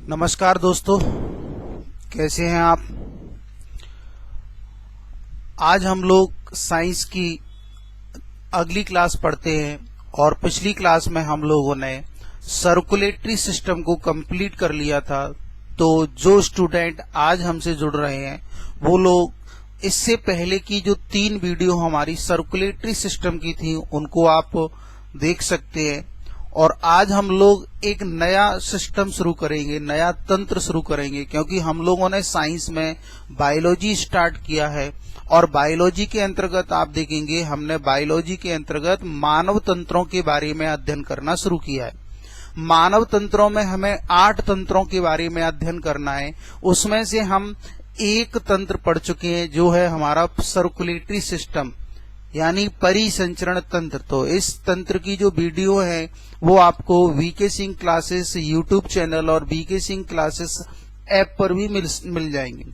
नमस्कार दोस्तों, कैसे हैं आप। आज हम लोग साइंस की अगली क्लास पढ़ते हैं और पिछली क्लास में हम लोगों ने सर्कुलेटरी सिस्टम को कंप्लीट कर लिया था। तो जो स्टूडेंट आज हमसे जुड़ रहे हैं वो लोग इससे पहले की जो 3 वीडियो हमारी सर्कुलेटरी सिस्टम की थी उनको आप देख सकते हैं। और आज हम लोग एक नया सिस्टम शुरू करेंगे, नया तंत्र शुरू करेंगे, क्योंकि हम लोगों ने साइंस में बायोलॉजी स्टार्ट किया है और बायोलॉजी के अंतर्गत आप देखेंगे हमने बायोलॉजी के अंतर्गत मानव तंत्रों के बारे में अध्ययन करना शुरू किया है। मानव तंत्रों में हमें 8 तंत्रों के बारे में अध्ययन करना है। उसमें से हम एक तंत्र पढ़ चुके हैं जो है हमारा सर्कुलेटरी सिस्टम यानी परिसंचरण तंत्र। तो इस तंत्र की जो वीडियो है वो आपको VK Singh classes YouTube channel और वीके सिंह क्लासेस ऐप पर भी मिल जाएंगे।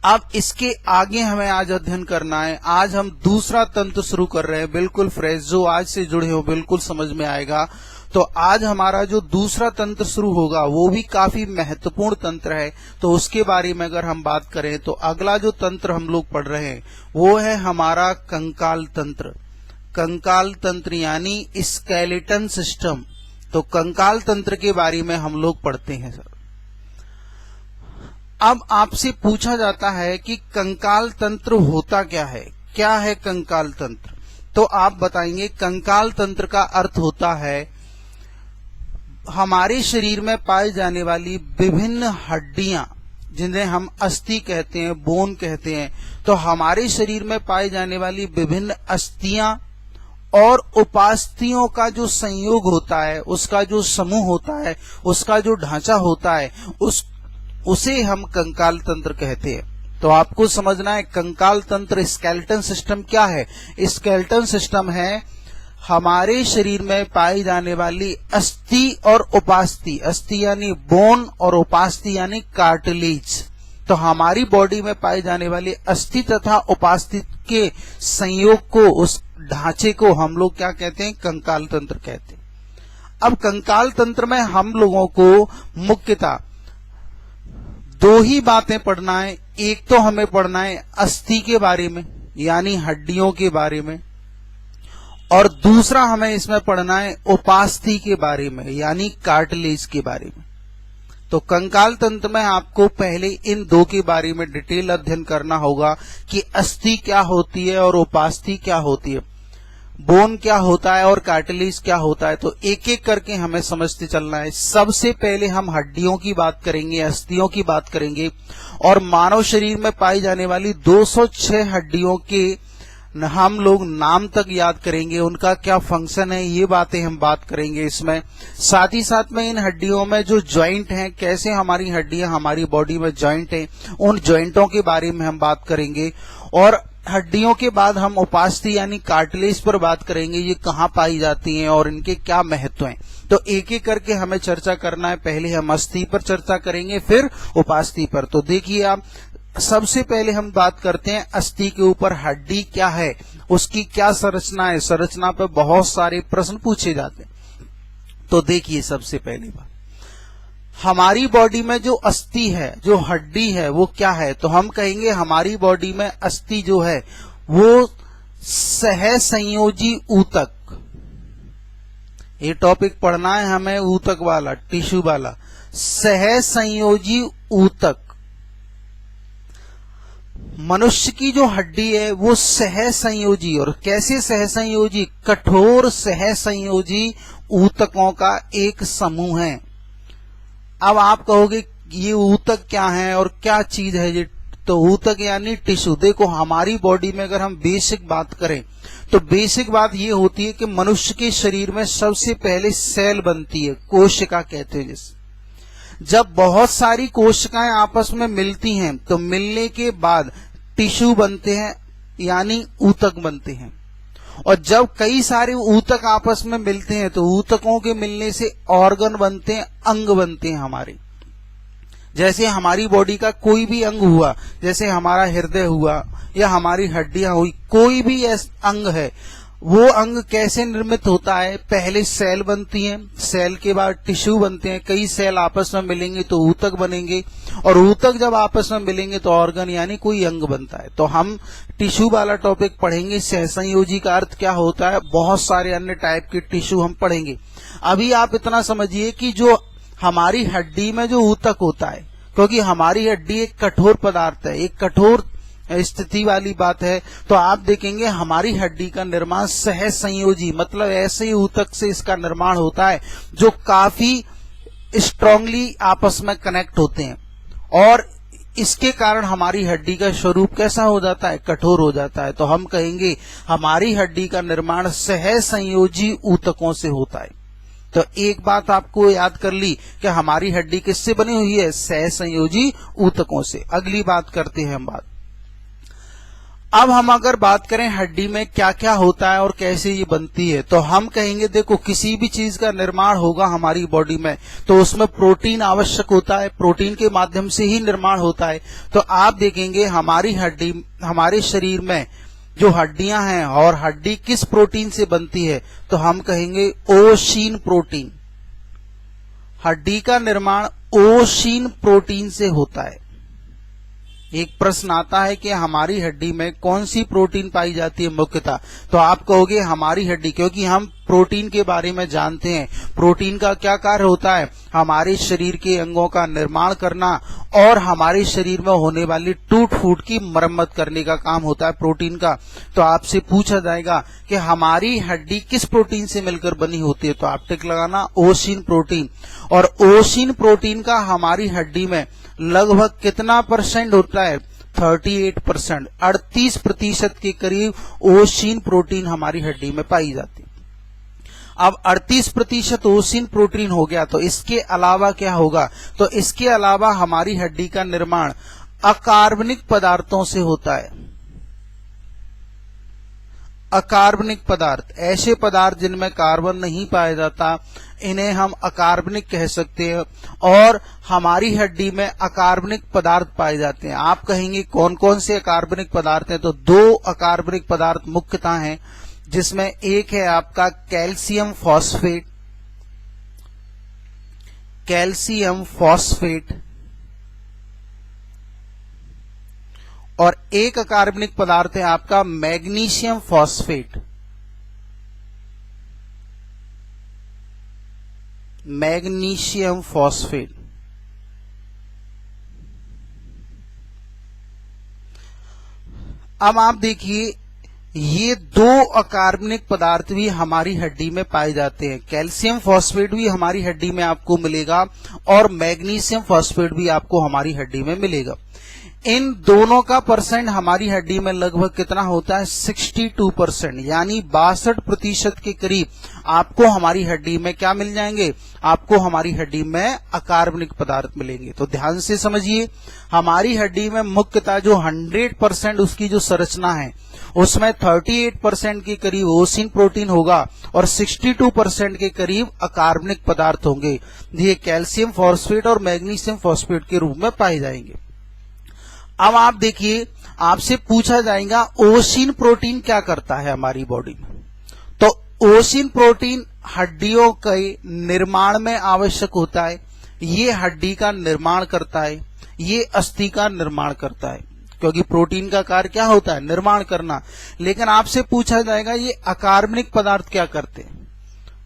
अब इसके आगे हमें आज अध्ययन करना है। आज हम दूसरा तंत्र शुरू कर रहे हैं, बिल्कुल फ्रेश, जो आज से जुड़े हो बिल्कुल समझ में आएगा। तो आज हमारा जो दूसरा तंत्र शुरू होगा वो भी काफी महत्वपूर्ण तंत्र है। तो उसके बारे में अगर हम बात करें तो अगला जो तंत्र हम लोग पढ़ रहे हैं वो है हमारा कंकाल तंत्र। कंकाल तंत्र यानी स्केलेटन सिस्टम। तो कंकाल तंत्र के बारे में हम लोग पढ़ते हैं सर। अब आपसे पूछा जाता है कि कंकाल तंत्र होता क्या है कंकाल तंत्र। तो आप बताएंगे कंकाल तंत्र का अर्थ होता है हमारे शरीर में पाई जाने वाली विभिन्न हड्डियां, जिन्हें हम अस्थि कहते हैं, बोन कहते हैं। तो हमारे शरीर में पाई जाने वाली विभिन्न अस्थियां और उपास्थियों का जो संयोग होता है, उसका जो समूह होता है, उसका जो ढांचा होता है, उसे हम कंकाल तंत्र कहते हैं। तो आपको समझना है कंकाल तंत्र स्केलेटन सिस्टम क्या है। स्केलेटन सिस्टम है हमारे शरीर में पाई जाने वाली अस्थि और उपास्थि। अस्थि यानी बोन और उपास्थि यानी कार्टिलेज। तो हमारी बॉडी में पाई जाने वाली अस्थि तथा उपास्थि के संयोग को, उस ढांचे को हम लोग क्या कहते हैं, कंकाल तंत्र कहते हैं। अब कंकाल तंत्र में हम लोगों को मुख्यतः 2 ही बातें पढ़ना है। एक तो हमें पढ़ना है अस्थि के बारे में यानी हड्डियों के बारे में, और दूसरा हमें इसमें पढ़ना है उपास्थि के बारे में यानी कार्टिलेज के बारे में। तो कंकाल तंत्र में आपको पहले इन 2 के बारे में डिटेल अध्ययन करना होगा कि अस्थि क्या होती है और उपास्थि क्या होती है, बोन क्या होता है और कार्टिलेज क्या होता है। तो एक एक करके हमें समझते चलना है। सबसे पहले हम हड्डियों की बात करेंगे, अस्थियों की बात करेंगे और मानव शरीर में पाई जाने वाली 206 हड्डियों के हम लोग नाम तक याद करेंगे, उनका क्या फंक्शन है, ये बातें हम बात करेंगे इसमें। साथ ही साथ में इन हड्डियों में जो जॉइंट हैं, कैसे हमारी हड्डियां हमारी बॉडी में जॉइंट हैं, उन जॉइंटों के बारे में हम बात करेंगे। और हड्डियों के बाद हम उपास्थि यानी कार्टिलेज पर बात करेंगे, ये कहाँ पाई जाती हैं और इनके क्या महत्व हैं। तो एक एक करके हमें चर्चा करना है। पहले हम अस्थि पर चर्चा करेंगे, फिर उपास्थि पर। तो देखिए आप, सबसे पहले हम बात करते हैं अस्थि के ऊपर। हड्डी क्या है, उसकी क्या संरचना है, संरचना पर बहुत सारे प्रश्न पूछे जाते हैं। तो देखिए सबसे पहली बात, हमारी बॉडी में जो अस्थि है, जो हड्डी है, वो क्या है। तो हम कहेंगे हमारी बॉडी में अस्थि जो है वो सहसंयोजी ऊतक। ये टॉपिक पढ़ना है हमें, ऊतक वाला, टिश्यू वाला। सहसंयोजी ऊतक, मनुष्य की जो हड्डी है वो सहसंयोजी, और कैसे सहसंयोजी, कठोर सहसंयोजी ऊतकों का एक समूह है। अब आप कहोगे ये ऊतक क्या है और क्या चीज है ये। तो ऊतक यानी टिश्यू। देखो हमारी बॉडी में अगर हम बेसिक बात करें तो बेसिक बात ये होती है कि मनुष्य के शरीर में सबसे पहले सेल बनती है, कोशिका कहते हैं जिसे। जब बहुत सारी कोशिकाएं आपस में मिलती हैं तो मिलने के बाद टिश्यू बनते हैं यानी ऊतक बनते हैं। और जब कई सारे ऊतक आपस में मिलते हैं तो ऊतकों के मिलने से ऑर्गन बनते हैं, अंग बनते हैं हमारे। जैसे हमारी बॉडी का कोई भी अंग हुआ, जैसे हमारा हृदय हुआ या हमारी हड्डियां हुई, कोई भी अंग है, वो अंग कैसे निर्मित होता है? पहले सेल बनती हैं, सेल के बाद टिश्यू बनते हैं, कई सेल आपस में मिलेंगे तो ऊतक बनेंगे, और ऊतक जब आपस में मिलेंगे तो ऑर्गन यानी कोई अंग बनता है। तो हम टिश्यू वाला टॉपिक पढ़ेंगे, सहसंयोजी का अर्थ क्या होता है, बहुत सारे अन्य टाइप के टिश्यू हम पढ़ेंगे। अभी आप इतना समझिए कि जो हमारी हड्डी में जो ऊतक होता है, क्योंकि हमारी हड्डी एक कठोर पदार्थ है, एक कठोर स्थिति वाली बात है, तो आप देखेंगे हमारी हड्डी का निर्माण सहसंयोजी मतलब ऐसे ही ऊतक से इसका निर्माण होता है जो काफी स्ट्रांगली आपस में कनेक्ट होते हैं, और इसके कारण हमारी हड्डी का स्वरूप कैसा हो जाता है? कठोर हो जाता है। तो हम कहेंगे हमारी हड्डी का निर्माण सहसंयोजी ऊतकों से होता है। तो एक बात आपको याद कर ली कि हमारी हड्डी किससे बनी हुई है? सहसंयोजी ऊतकों से। अगली बात करते हैं हम बात। अब हम अगर बात करें हड्डी में क्या क्या होता है और कैसे ये बनती है, तो हम कहेंगे देखो किसी भी चीज का निर्माण होगा हमारी बॉडी में तो उसमें प्रोटीन आवश्यक होता है, प्रोटीन के माध्यम से ही निर्माण होता है। तो आप देखेंगे हमारी हड्डी, हमारे शरीर में जो हड्डियां हैं और हड्डी किस प्रोटीन से बनती है, तो हम कहेंगे ओशीन प्रोटीन। हड्डी का निर्माण ओशीन प्रोटीन से होता है। एक प्रश्न आता है कि हमारी हड्डी में कौन सी प्रोटीन पाई जाती है मुख्यतः, तो आप कहोगे हमारी हड्डी, क्योंकि हम प्रोटीन के बारे में जानते हैं। प्रोटीन का क्या कार्य होता है? हमारे शरीर के अंगों का निर्माण करना और हमारे शरीर में होने वाली टूट फूट की मरम्मत करने का काम होता है प्रोटीन का। तो आपसे पूछा जाएगा कि हमारी हड्डी किस प्रोटीन से मिलकर बनी होती है, तो आप टिक लगाना ओशीन प्रोटीन। और ओशीन प्रोटीन का हमारी हड्डी में लगभग कितना परसेंट होता है? 38%, 38% के करीब ओशीन प्रोटीन हमारी हड्डी में पाई जाती है। अब 38% ओशीन प्रोटीन हो गया, तो इसके अलावा क्या होगा? तो इसके अलावा हमारी हड्डी का निर्माण अकार्बनिक पदार्थों से होता है। अकार्बनिक पदार्थ, ऐसे पदार्थ जिनमें कार्बन नहीं पाया जाता, इन्हें हम अकार्बनिक कह सकते हैं। और हमारी हड्डी में अकार्बनिक पदार्थ पाए जाते हैं। आप कहेंगे कौन कौन से अकार्बनिक पदार्थ हैं, तो 2 अकार्बनिक पदार्थ मुख्यतः हैं, जिसमें एक है आपका कैल्शियम फॉस्फेट, कैल्शियम फॉस्फेट, और एक अकार्बनिक पदार्थ है आपका मैग्नीशियम फॉस्फेट। Magnesium phosphate. अब आप देखिए ये 2 अकार्बनिक पदार्थ भी हमारी हड्डी में पाए जाते हैं। कैल्शियम फॉस्फेट भी हमारी हड्डी में आपको मिलेगा और मैग्नीशियम फॉस्फेट भी आपको हमारी हड्डी में मिलेगा। इन दोनों का परसेंट हमारी हड्डी में लगभग कितना होता है? 62%, यानी 62% के करीब आपको हमारी हड्डी में क्या मिल जाएंगे? आपको हमारी हड्डी में अकार्बनिक पदार्थ मिलेंगे। तो ध्यान से समझिए, हमारी हड्डी में मुख्यतः जो 100% उसकी जो संरचना है उसमें 38% के करीब ओशीन प्रोटीन होगा और 62% के करीब अकार्बनिक पदार्थ होंगे। ये कैल्शियम फॉस्फेट और मैग्नीशियम फॉस्फेट के रूप में पाए जाएंगे। अब आप देखिए, आपसे पूछा जाएगा ओशीन प्रोटीन क्या करता है हमारी बॉडी में, तो ओशीन प्रोटीन हड्डियों के निर्माण में आवश्यक होता है। ये हड्डी का निर्माण करता है, ये अस्थि का निर्माण करता है, क्योंकि प्रोटीन का कार्य क्या होता है? निर्माण करना। लेकिन आपसे पूछा जाएगा ये अकार्बनिक पदार्थ क्या करते हैं,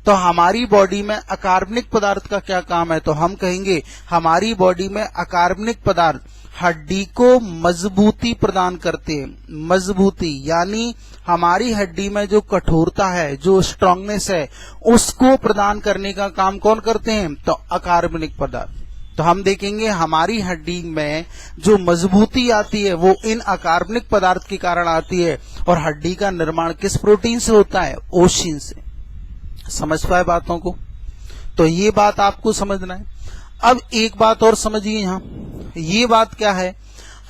तो हमारी बॉडी में अकार्बनिक पदार्थ का क्या काम है, तो हम कहेंगे हमारी बॉडी में अकार्बनिक पदार्थ हड्डी को मजबूती प्रदान करते हैं। मजबूती यानी हमारी हड्डी में जो कठोरता है, जो स्ट्रांगनेस है, उसको प्रदान करने का काम कौन करते हैं? तो अकार्बनिक पदार्थ। तो हम देखेंगे हमारी हड्डी में जो मजबूती आती है वो इन अकार्बनिक पदार्थ के कारण आती है। और हड्डी का निर्माण किस प्रोटीन से होता है? ओशीन से। समझ पाए बातों को? तो ये बात आपको समझना है। अब एक बात और समझिए यहाँ, ये बात क्या है,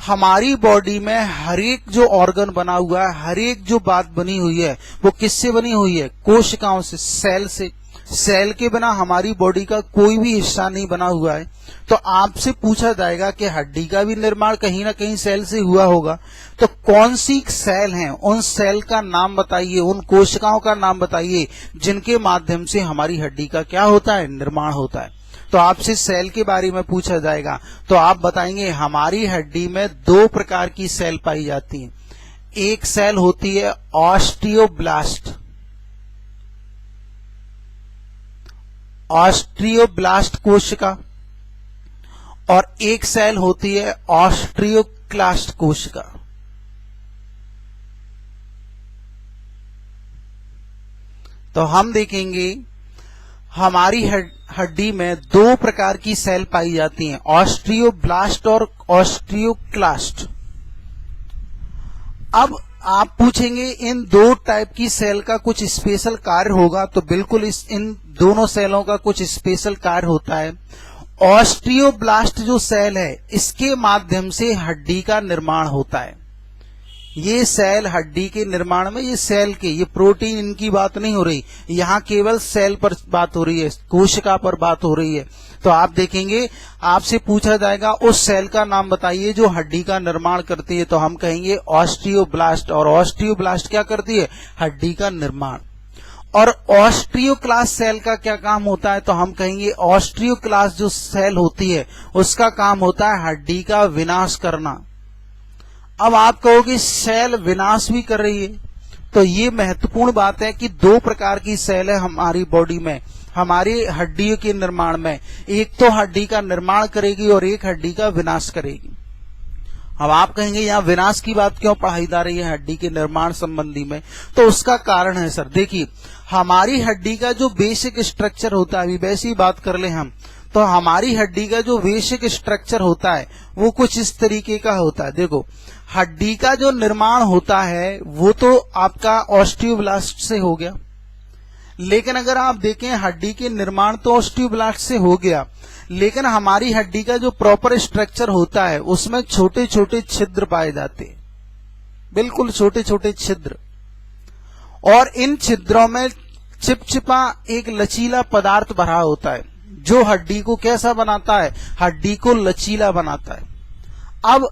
हमारी बॉडी में हर एक जो ऑर्गन बना हुआ है, हर एक जो बात बनी हुई है वो किससे बनी हुई है? कोशिकाओं से, सेल से। सेल के बिना हमारी बॉडी का कोई भी हिस्सा नहीं बना हुआ है। तो आपसे पूछा जाएगा कि हड्डी का भी निर्माण कहीं ना कहीं सेल से हुआ होगा, तो कौन सी सेल हैं, उन सेल का नाम बताइए, उन कोशिकाओं का नाम बताइए जिनके माध्यम से हमारी हड्डी का क्या होता है, निर्माण होता है। तो आपसे सेल के बारे में पूछा जाएगा तो आप बताएंगे हमारी हड्डी में 2 प्रकार की सेल पाई जाती हैं। एक सेल होती है ऑस्टियोब्लास्ट, ऑस्टियोब्लास्ट कोशिका, और एक सेल होती है ऑस्टियोक्लास्ट कोशिका। तो हम देखेंगे हमारी हड्डी में 2 प्रकार की सेल पाई जाती हैं, ऑस्टियोब्लास्ट और ऑस्टियोक्लास्ट। अब आप पूछेंगे इन 2 टाइप की सेल का कुछ स्पेशल कार्य होगा, तो बिल्कुल इन दोनों सेलों का कुछ स्पेशल कार्य होता है। ऑस्टियोब्लास्ट जो सेल है इसके माध्यम से हड्डी का निर्माण होता है। ये सेल हड्डी के निर्माण में, ये सेल के, ये प्रोटीन इनकी बात नहीं हो रही, यहाँ केवल सेल पर बात हो रही है, कोशिका पर बात हो रही है। तो आप देखेंगे आपसे पूछा जाएगा उस सेल का नाम बताइए जो हड्डी का निर्माण करती है, तो हम कहेंगे ऑस्टियोब्लास्ट। और ऑस्टियोब्लास्ट क्या करती है, हड्डी का निर्माण। और ऑस्टियोक्लास्ट सेल का क्या काम होता है, तो हम कहेंगे ऑस्टियोक्लास्ट जो सेल होती है उसका काम होता है हड्डी का विनाश करना। अब आप कहोगे सेल विनाश भी कर रही है, तो ये महत्वपूर्ण बात है कि 2 प्रकार की सेल है हमारी बॉडी में, हमारी हड्डियों के निर्माण में। एक तो हड्डी का निर्माण करेगी और एक हड्डी का विनाश करेगी। अब आप कहेंगे यहाँ विनाश की बात क्यों पढ़ाई जा रही है हड्डी के निर्माण संबंधी में, तो उसका कारण है सर, देखिए हमारी हड्डी का जो बेसिक स्ट्रक्चर होता है, अभी वैसी ही बात कर ले हम, तो हमारी हड्डी का जो बेसिक स्ट्रक्चर होता है वो कुछ इस तरीके का होता है। देखो हड्डी का जो निर्माण होता है वो तो आपका ऑस्टियोब्लास्ट से हो गया, लेकिन अगर आप देखें हड्डी के निर्माण तो ऑस्टियोब्लास्ट से हो गया, लेकिन हमारी हड्डी का जो प्रॉपर स्ट्रक्चर होता है उसमें छोटे छोटे छिद्र पाए जाते हैं, बिल्कुल छोटे छोटे छिद्र, और इन छिद्रों में चिपचिपा एक लचीला पदार्थ भरा होता है जो हड्डी को कैसा बनाता है, हड्डी को लचीला बनाता है। अब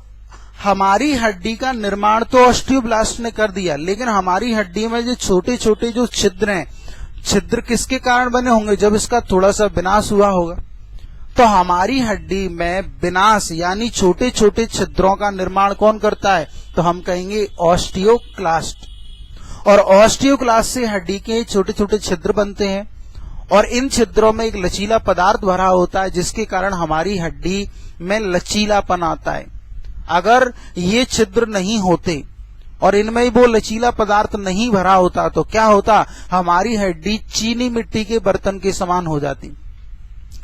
हमारी हड्डी का निर्माण तो ऑस्टियोब्लास्ट ने कर दिया, लेकिन हमारी हड्डी में जो छोटे छोटे जो छिद्र हैं, छिद्र किसके कारण बने होंगे, जब इसका थोड़ा सा विनाश हुआ होगा। तो हमारी हड्डी में विनाश यानी छोटे छोटे छिद्रों का निर्माण कौन करता है, तो हम कहेंगे ऑस्टियोक्लास्ट। और ऑस्टियोक्लास्ट से हड्डी के छोटे छोटे छिद्र बनते हैं और इन छिद्रों में एक लचीला पदार्थ भरा होता है जिसके कारण हमारी हड्डी में लचीलापन आता है। अगर ये छिद्र नहीं होते और इनमें वो लचीला पदार्थ नहीं भरा होता तो क्या होता, हमारी हड्डी चीनी मिट्टी के बर्तन के समान हो जाती।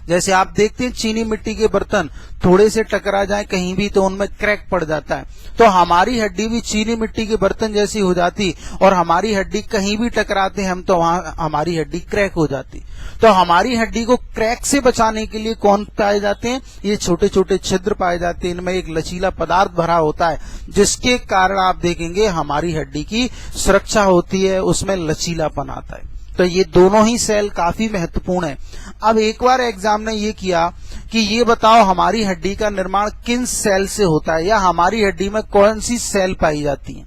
जैसे आप देखते हैं चीनी मिट्टी के बर्तन थोड़े से टकरा जाए कहीं भी तो उनमें क्रैक पड़ जाता है, तो हमारी हड्डी भी चीनी मिट्टी के बर्तन जैसी हो जाती और हमारी हड्डी कहीं भी टकराते हम तो वहां हमारी हड्डी क्रैक हो जाती। तो हमारी हड्डी को क्रैक से बचाने के लिए कौन पाए जाते हैं, ये छोटे छोटे छिद्र पाए जाते हैं, इनमें एक लचीला पदार्थ भरा होता है जिसके कारण आप देखेंगे हमारी हड्डी की सुरक्षा होती है, उसमें लचीलापन आता है। तो ये दोनों ही सेल काफी महत्वपूर्ण है। अब एक बार एग्जाम ने ये किया कि ये बताओ हमारी हड्डी का निर्माण किन सेल से होता है या हमारी हड्डी में कौन सी सेल पाई जाती है,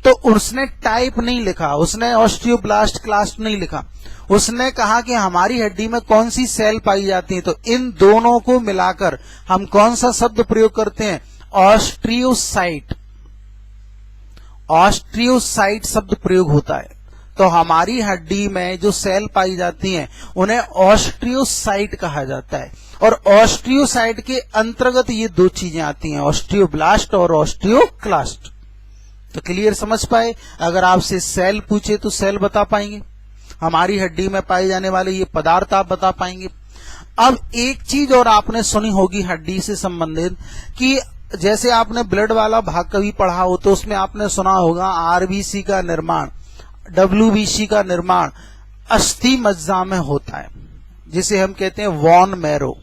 तो उसने टाइप नहीं लिखा, उसने ऑस्टियोब्लास्ट क्लास्ट नहीं लिखा, उसने कहा कि हमारी हड्डी में कौन सी सेल पाई जाती है। तो इन दोनों को मिलाकर हम कौन सा शब्द प्रयोग करते हैं, ऑस्ट्रियोसाइट। ऑस्ट्रियोसाइट शब्द प्रयोग होता है। तो हमारी हड्डी में जो सेल पाई जाती हैं उन्हें ऑस्ट्रियोसाइट कहा जाता है, और ऑस्ट्रियोसाइट के अंतर्गत ये 2 चीजें आती हैं, ऑस्टियोब्लास्ट और ऑस्टियोक्लास्ट। तो क्लियर समझ पाए, अगर आपसे सेल पूछे तो सेल बता पाएंगे, हमारी हड्डी में पाए जाने वाले ये पदार्थ आप बता पाएंगे। अब एक चीज और आपने सुनी होगी हड्डी से संबंधित कि जैसे आपने ब्लड वाला भाग कभी पढ़ा हो तो उसमें आपने सुना होगा आरबीसी का निर्माण, डब्ल्यूबीसी का निर्माण अस्थि मज्जा में होता है, जिसे हम कहते हैं वॉन मैरो।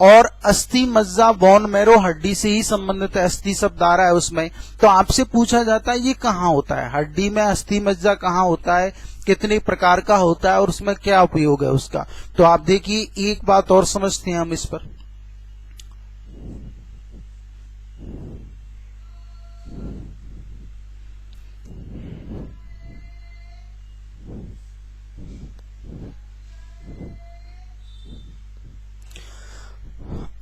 और अस्थि मज्जा बोन मैरो हड्डी से ही संबंधित है, अस्थि शब्द आ रहा है उसमें। तो आपसे पूछा जाता है ये कहाँ होता है, हड्डी में अस्थि मज्जा कहाँ होता है, कितने प्रकार का होता है और उसमें क्या उपयोग है उसका। तो आप देखिए एक बात और समझते हैं हम इस पर।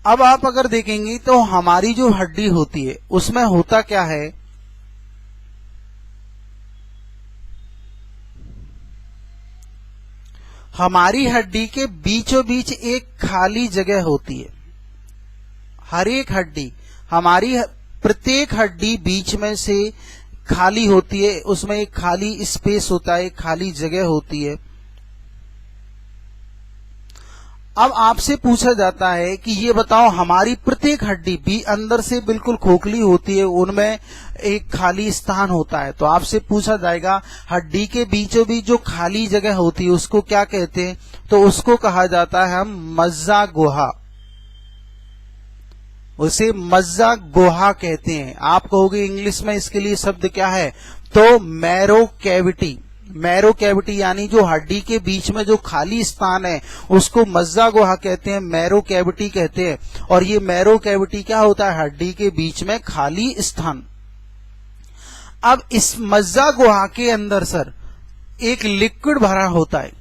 अब आप अगर देखेंगे तो हमारी जो हड्डी होती है उसमें होता क्या है, हमारी हड्डी के बीचों बीच एक खाली जगह होती है। हर एक हड्डी, हमारी प्रत्येक हड्डी बीच में से खाली होती है, उसमें एक खाली स्पेस होता है, एक खाली जगह होती है। अब आपसे पूछा जाता है कि ये बताओ हमारी प्रत्येक हड्डी भी अंदर से बिल्कुल खोखली होती है, उनमें एक खाली स्थान होता है। तो आपसे पूछा जाएगा हड्डी के बीचों बीच जो खाली जगह होती है उसको क्या कहते हैं, तो उसको कहा जाता है हम मज्जा गुहा, उसे मज्जा गुहा कहते हैं। आप कहोगे इंग्लिश में इसके लिए शब्द क्या है, तो मैरो कैविटी। मैरो कैविटी यानी जो हड्डी के बीच में जो खाली स्थान है उसको मज्जा गुहा कहते हैं, मैरो कैविटी कहते हैं। और ये मैरो कैविटी क्या होता है, हड्डी के बीच में खाली स्थान। अब इस मज्जा गुहा के अंदर सर एक लिक्विड भरा होता है,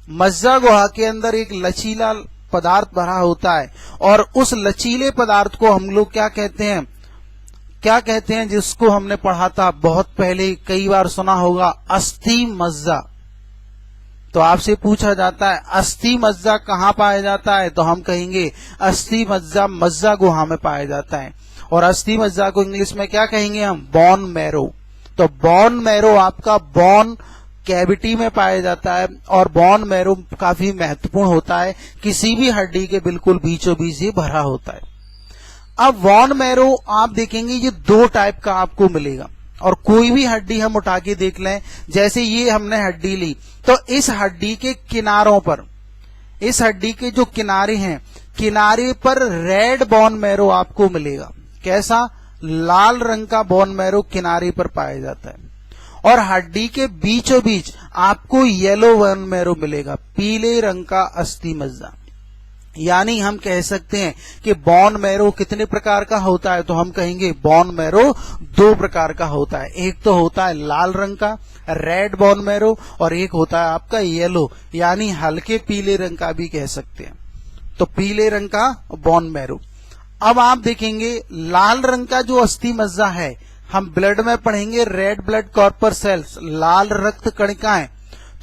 मज्जा गुहा के अंदर एक लचीला पदार्थ भरा होता है, और उस लचीले पदार्थ को हम लोग क्या कहते हैं, क्या कहते हैं, जिसको हमने पढ़ा था बहुत पहले, कई बार सुना होगा, अस्थि मज्जा। तो आपसे पूछा जाता है अस्थि मज्जा कहाँ पाया जाता है, तो हम कहेंगे अस्थि मज्जा मज्जा गुहा में पाया जाता है। और अस्थि मज्जा को इंग्लिश में क्या कहेंगे हम, बोन मैरो। तो बोन मैरो आपका बोन कैविटी में पाया जाता है, और बोन मैरो काफी महत्वपूर्ण होता है, किसी भी हड्डी के बिल्कुल बीचों बीच ही भरा होता है। अब बोन मैरो आप देखेंगे ये दो टाइप का आपको मिलेगा, और कोई भी हड्डी हम उठा के देख लें, जैसे ये हमने हड्डी ली, तो इस हड्डी के किनारों पर, इस हड्डी के जो किनारे हैं, किनारे पर रेड बोन मैरो आपको मिलेगा। कैसा, लाल रंग का बोन मैरो किनारे पर पाया जाता है। और हड्डी के बीचों बीच आपको येलो बोन मैरो मिलेगा, पीले रंग का अस्थि मज्जा। यानी हम कह सकते हैं कि बोन मैरो कितने प्रकार का होता है, तो हम कहेंगे बोन मैरो दो प्रकार का होता है। एक तो होता है लाल रंग का रेड बोन मैरो, और एक होता है आपका येलो यानी हल्के पीले रंग का भी कह सकते हैं। तो पीले रंग का बोन मैरो। अब आप देखेंगे लाल रंग का जो अस्थि मज्जा है, हम ब्लड में पढ़ेंगे रेड ब्लड कॉर्पस्कल्स, लाल रक्त कणिकाएं।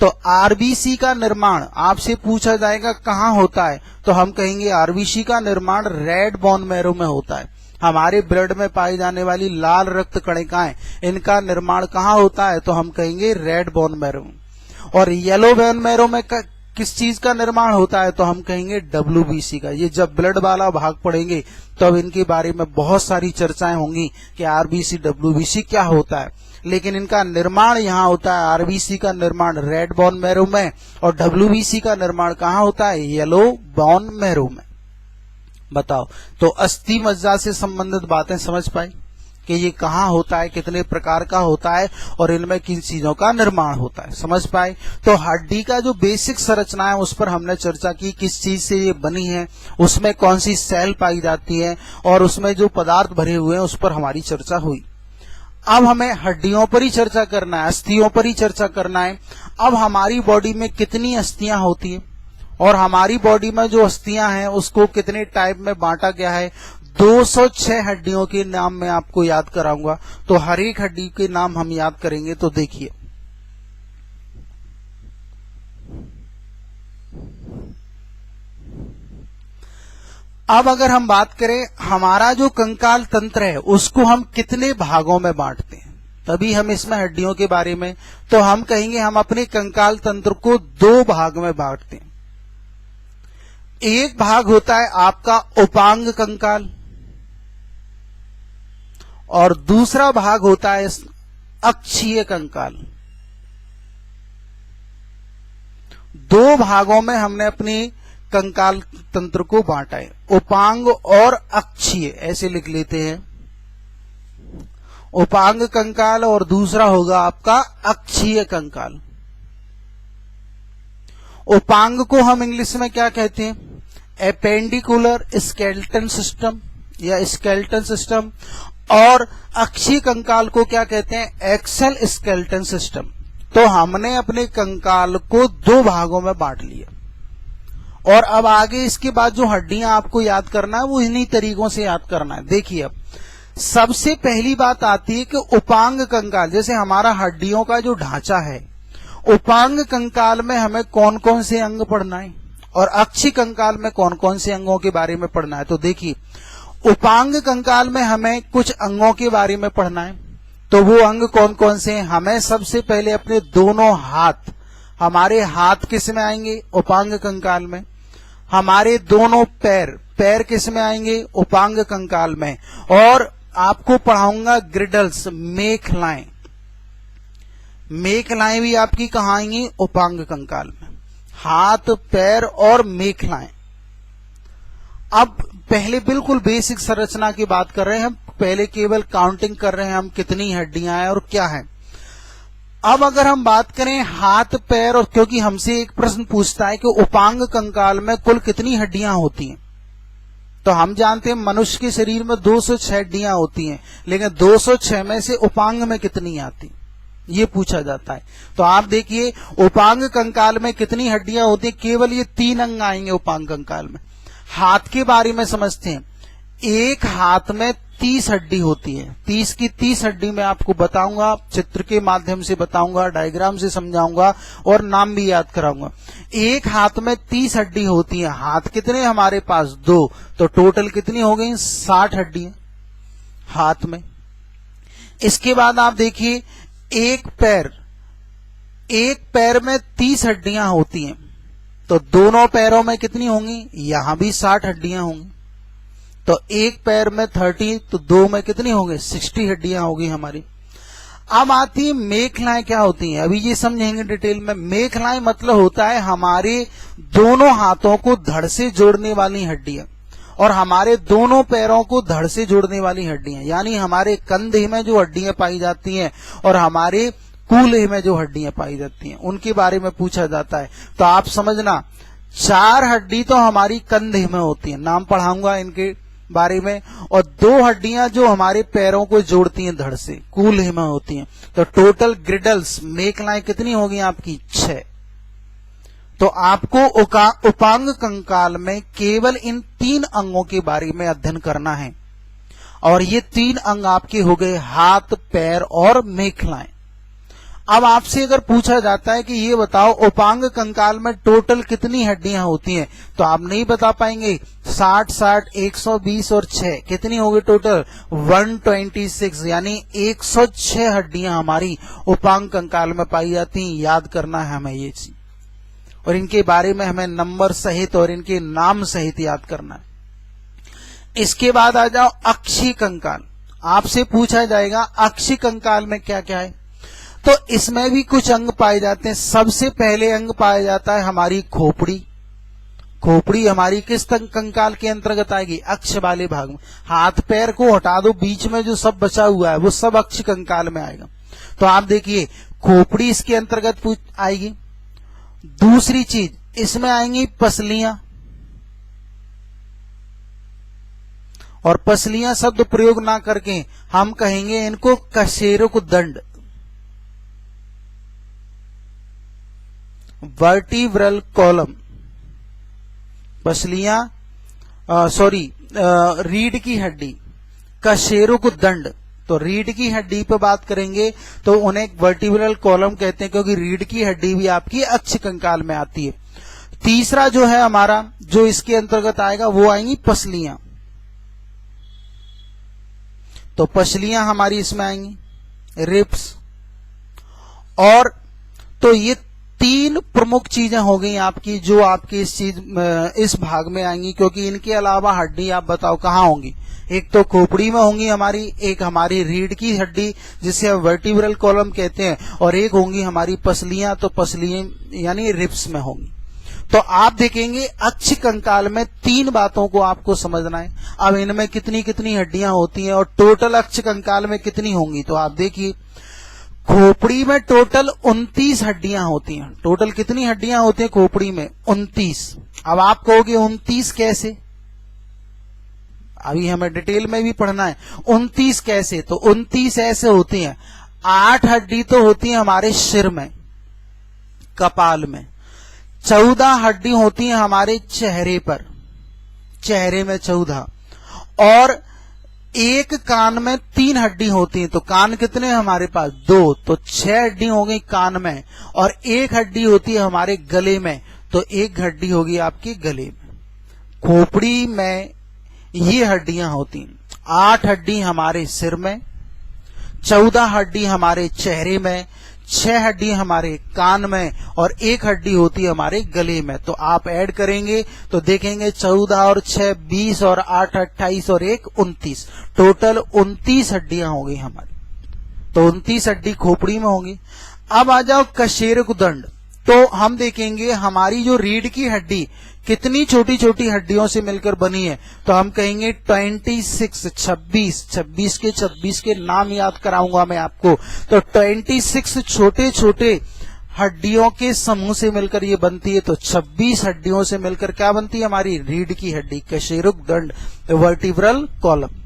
तो आरबीसी का निर्माण आपसे पूछा जाएगा कहाँ होता है, तो हम कहेंगे आरबीसी का निर्माण रेड बोन मैरो में होता है। हमारे ब्लड में पाई जाने वाली लाल रक्त कणिकाएं, इनका निर्माण कहाँ होता है, तो हम कहेंगे रेड बोन मैरो। और येलो बोन मैरो में किस चीज का निर्माण होता है, तो हम कहेंगे डब्ल्यूबीसी का। ये जब ब्लड वाला भाग पढ़ेंगे तो अब इनके बारे में बहुत सारी चर्चाएं होंगी कि आरबीसी डब्ल्यूबीसी क्या होता है, लेकिन इनका निर्माण यहाँ होता है। आरबीसी का निर्माण रेड बोन मैरो में, और डब्ल्यूबीसी का निर्माण कहाँ होता है, येलो बोन मैरो में। बताओ, तो अस्थि मज्जा से संबंधित बातें समझ पाई कि ये कहाँ होता है, कितने प्रकार का होता है, और इनमें किन चीजों का निर्माण होता है, समझ पाए। तो हड्डी का जो बेसिक संरचना है उस पर हमने चर्चा की, किस चीज से ये बनी है, उसमें कौन सी सेल पाई जाती है, और उसमें जो पदार्थ भरे हुए हैं उस पर हमारी चर्चा हुई। अब हमें हड्डियों पर ही चर्चा करना है, अस्थियों पर ही चर्चा करना है। अब हमारी बॉडी में कितनी अस्थियां होती है, और हमारी बॉडी में जो अस्थियां हैं उसको कितने टाइप में बांटा गया है। 206 हड्डियों के नाम मैं आपको याद कराऊंगा, तो हर एक हड्डी के नाम हम याद करेंगे। तो देखिए, अब अगर हम बात करें हमारा जो कंकाल तंत्र है उसको हम कितने भागों में बांटते हैं, तभी हम इसमें हड्डियों के बारे में, तो हम कहेंगे हम अपने कंकाल तंत्र को दो भाग में बांटते हैं। एक भाग होता है आपका उपांग कंकाल, और दूसरा भाग होता है अक्षीय कंकाल। दो भागों में हमने अपनी कंकाल तंत्र को बांटा है, उपांग और अक्षीय, ऐसे लिख लेते हैं। उपांग कंकाल और दूसरा होगा आपका अक्षीय कंकाल। उपांग को हम इंग्लिश में क्या कहते हैं? एपेंडिकुलर स्केलेटन सिस्टम या स्केलेटन सिस्टम। और अक्षीय कंकाल को क्या कहते हैं? Axial skeleton system. तो हमने अपने कंकाल को दो भागों में बांट लिया, और अब आगे इसके बाद जो हड्डियां आपको याद करना है वो इन्हीं तरीकों से याद करना है। देखिए, अब सबसे पहली बात आती है कि उपांग कंकाल, जैसे हमारा हड्डियों का जो ढांचा है, उपांग कंकाल में हमें कौन कौन से अंग पढ़ना है और अक्षीय कंकाल में कौन कौन से अंगों के बारे में पढ़ना है। तो देखिए, उपांग कंकाल में हमें कुछ अंगों के बारे में पढ़ना है। तो वो अंग कौन कौन से हैं? हमें सबसे पहले अपने दोनों हाथ, हमारे हाथ किस में आएंगे? उपांग कंकाल में। हमारे दोनों पैर, पैर किस में आएंगे? उपांग कंकाल में। और आपको पढ़ाऊंगा ग्रिडल्स, मेखलाएं। मेखलाएं भी आपकी कहाँ आएंगी? उपांग कंकाल में। हाथ, पैर और मेखलाएं। अब पहले बिल्कुल बेसिक संरचना की बात कर रहे हैं हम, पहले केवल काउंटिंग कर रहे हैं हम कितनी हड्डियां हैं और क्या है। अब अगर हम बात करें हाथ, पैर, और क्योंकि हमसे एक प्रश्न पूछता है कि उपांग कंकाल में कुल कितनी हड्डियां होती हैं, तो हम जानते हैं मनुष्य के शरीर में 206 हड्डियां होती हैं, लेकिन 206 में से उपांग में कितनी आती, ये पूछा जाता है। तो आप देखिए, उपांग कंकाल में कितनी हड्डियां होती हैं? केवल ये 3 अंग आएंगे उपांग कंकाल में। हाथ के बारे में समझते हैं। एक हाथ में 30 हड्डी होती है। 30 की 30 हड्डी मैं आपको बताऊंगा, चित्र के माध्यम से बताऊंगा, डायग्राम से समझाऊंगा और नाम भी याद कराऊंगा। एक हाथ में 30 हड्डी होती है। हाथ कितने हमारे पास? 2। तो टोटल कितनी हो गई? 60 हड्डियां हाथ में। इसके बाद आप देखिए, एक पैर, एक पैर में 30 हड्डियां होती हैं, तो दोनों पैरों में कितनी होंगी? यहां भी 60 हड्डियां होंगी। तो एक पैर में 30, तो 2 में कितनी होंगी? 60 हड्डियां होगी हमारी। अब आती है मेखलाएं। क्या होती हैं अभी ये समझेंगे डिटेल में। मेखलाएं मतलब होता है हमारे दोनों हाथों को धड़ से जोड़ने वाली हड्डियां और हमारे दोनों पैरों को धड़ से जोड़ने वाली हड्डियां, यानी हमारे कंधे में जो हड्डियां पाई जाती हैं और हमारे कूल्हे में जो हड्डियां पाई जाती हैं, उनके बारे में पूछा जाता है। तो आप समझना, 4 हड्डी तो हमारी कंधे में होती है, नाम पढ़ाऊंगा इनके बारे में, और 2 हड्डियां जो हमारे पैरों को जोड़ती हैं धड़ से, कूल्हे में होती हैं। तो टोटल ग्रिडल्स, मेखलाएं कितनी होगी आपकी? 6। तो आपको उपांग कंकाल में केवल इन 3 अंगों के बारे में अध्ययन करना है, और ये 3 अंग आपके हो गए हाथ, पैर और मेखलाएं। अब आपसे अगर पूछा जाता है कि ये बताओ उपांग कंकाल में टोटल कितनी हड्डियां होती हैं, तो आप नहीं बता पाएंगे। 60, 120 और 6 कितनी होगी टोटल? 126, यानी 106 हड्डियां हमारी उपांग कंकाल में पाई जाती हैं। याद करना है हमें ये चीज, और इनके बारे में हमें नंबर सहित और इनके नाम सहित याद करना है। इसके बाद आ जाओ अक्षीय कंकाल। आपसे पूछा जाएगा अक्षीय कंकाल में क्या क्या है, तो इसमें भी कुछ अंग पाए जाते हैं। सबसे पहले अंग पाया जाता है हमारी खोपड़ी। खोपड़ी हमारी किस कंकाल के अंतर्गत आएगी? अक्ष वाले भाग में। हाथ पैर को हटा दो, बीच में जो सब बचा हुआ है वो सब अक्ष कंकाल में आएगा। तो आप देखिए, खोपड़ी इसके अंतर्गत आएगी। दूसरी चीज, इसमें आएंगी पसलियां, और पसलियां शब्द प्रयोग ना करके हम कहेंगे इनको कशेरुक दंड, वर्टिब्रल कॉलम। पसलियां, रीढ़ की हड्डी, कशेरुक दंड। तो रीढ़ की हड्डी पे बात करेंगे तो उन्हें वर्टिब्रल कॉलम कहते हैं, क्योंकि रीढ़ की हड्डी भी आपकी अक्ष कंकाल में आती है। तीसरा जो है हमारा, जो इसके अंतर्गत आएगा, वो आएंगी पसलियां। तो पसलियां हमारी इसमें आएंगी, रिब्स। और तो ये 3 प्रमुख चीजें हो गई आपकी, जो आपकी इस भाग में आएंगी, क्योंकि इनके अलावा हड्डी आप बताओ कहाँ होंगी? एक तो खोपड़ी में होंगी हमारी, एक हमारी रीढ़ की हड्डी जिसे वर्टिब्रल कॉलम कहते हैं, और एक होंगी हमारी पसलियां। तो पसलियां यानी रिब्स में होंगी। तो आप देखेंगे अक्ष कंकाल में 3 बातों को आपको समझना है। अब इनमें कितनी कितनी हड्डियां होती हैं और टोटल अक्ष कंकाल में कितनी होंगी, तो आप देखिए खोपड़ी में टोटल 29 हड्डियां होती हैं। टोटल कितनी हड्डियां होती हैं खोपड़ी में? 29। अब आप कहोगे 29 कैसे, अभी हमें डिटेल में भी पढ़ना है। 29 कैसे? तो 29 ऐसे होती हैं, 8 हड्डी तो होती है हमारे सिर में, कपाल में, 14 हड्डी होती हैं हमारे चेहरे पर, चेहरे में 14, और एक कान में 3 हड्डी होती है। तो कान कितने हैं हमारे पास? 2, तो 6 हड्डी हो गई कान में, और 1 हड्डी होती है हमारे गले में, तो 1 हड्डी होगी आपके गले में। खोपड़ी में ये हड्डियां होती हैं। 8 हड्डी हमारे सिर में, 14 हड्डी हमारे चेहरे में, 6 हड्डी हमारे कान में, और 1 हड्डी होती है हमारे गले में। तो आप ऐड करेंगे तो देखेंगे 14 और 6 20 और 8 28 और 1 29, टोटल 29 हड्डियां हो गई हमारी। तो 29 हड्डी खोपड़ी में होंगी। अब आ जाओ कशेरुकदंड। तो हम देखेंगे हमारी जो रीढ़ की हड्डी कितनी छोटी छोटी हड्डियों से मिलकर बनी है, तो हम कहेंगे 26, 26 के 26 के नाम याद कराऊंगा मैं आपको। तो 26 छोटे छोटे हड्डियों के समूह से मिलकर ये बनती है। तो 26 हड्डियों से मिलकर क्या बनती है? हमारी रीढ़ की हड्डी, कशेरुकदंड, वर्टिब्रल कॉलम।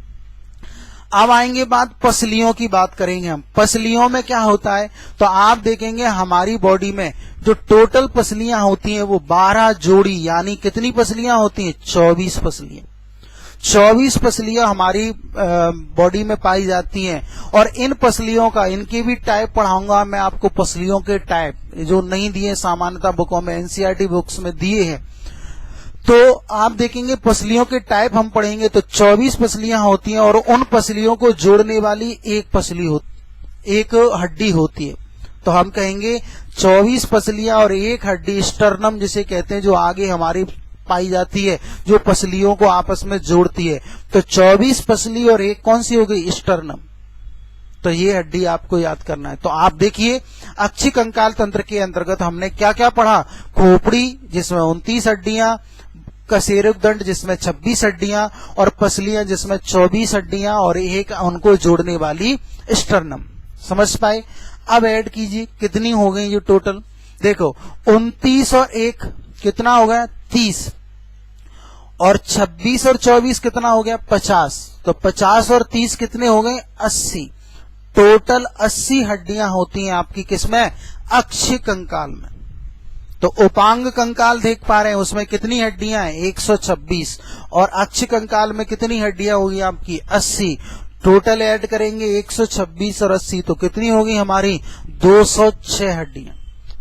अब आएंगे बात पसलियों की, बात करेंगे हम। पसलियों में क्या होता है? तो आप देखेंगे हमारी बॉडी में जो टोटल पसलियां होती हैं वो 12 जोड़ी, यानी कितनी पसलियां होती हैं? 24 पसलियां। 24 पसलियां हमारी बॉडी में पाई जाती हैं। और इन पसलियों का, इनके भी टाइप पढ़ाऊंगा मैं आपको, पसलियों के टाइप जो नहीं दिए सामान्यतः बुकों में, एनसीईआरटी बुक्स में दिए हैं। तो आप देखेंगे पसलियों के टाइप हम पढ़ेंगे तो 24 पसलियां होती हैं, और उन पसलियों को जोड़ने वाली एक हड्डी होती है। तो हम कहेंगे 24 पसलियां और 1 हड्डी, स्टर्नम जिसे कहते हैं, जो आगे हमारी पाई जाती है, जो पसलियों को आपस में जोड़ती है। तो 24 पसली और 1 कौन सी हो गई? स्टर्नम। तो ये हड्डी आपको याद करना है। तो आप देखिए अक्षि कंकाल तंत्र के अंतर्गत हमने क्या क्या पढ़ा? खोपड़ी जिसमें 29 हड्डियां, कशेरुकदंड जिसमें 26 हड्डियां, और पसलियां जिसमें 24 हड्डियां, और एक उनको जोड़ने वाली स्टर्नम। समझ पाए? अब ऐड कीजिए कितनी हो गई ये टोटल। देखो 29 और 1 कितना हो गया? 30, और 26 और 24 कितना हो गया? 50। तो 50 और 30 कितने हो गए? 80। टोटल 80 हड्डियां होती हैं आपकी किसमें? अक्षि कंकाल में। तो उपांग कंकाल देख पा रहे हैं, उसमें कितनी हड्डियां हैं? 126, और अक्षि कंकाल में कितनी हड्डियां होगी आपकी? 80। टोटल ऐड करेंगे 126 और 80 तो कितनी होगी हमारी? 206 हड्डियां।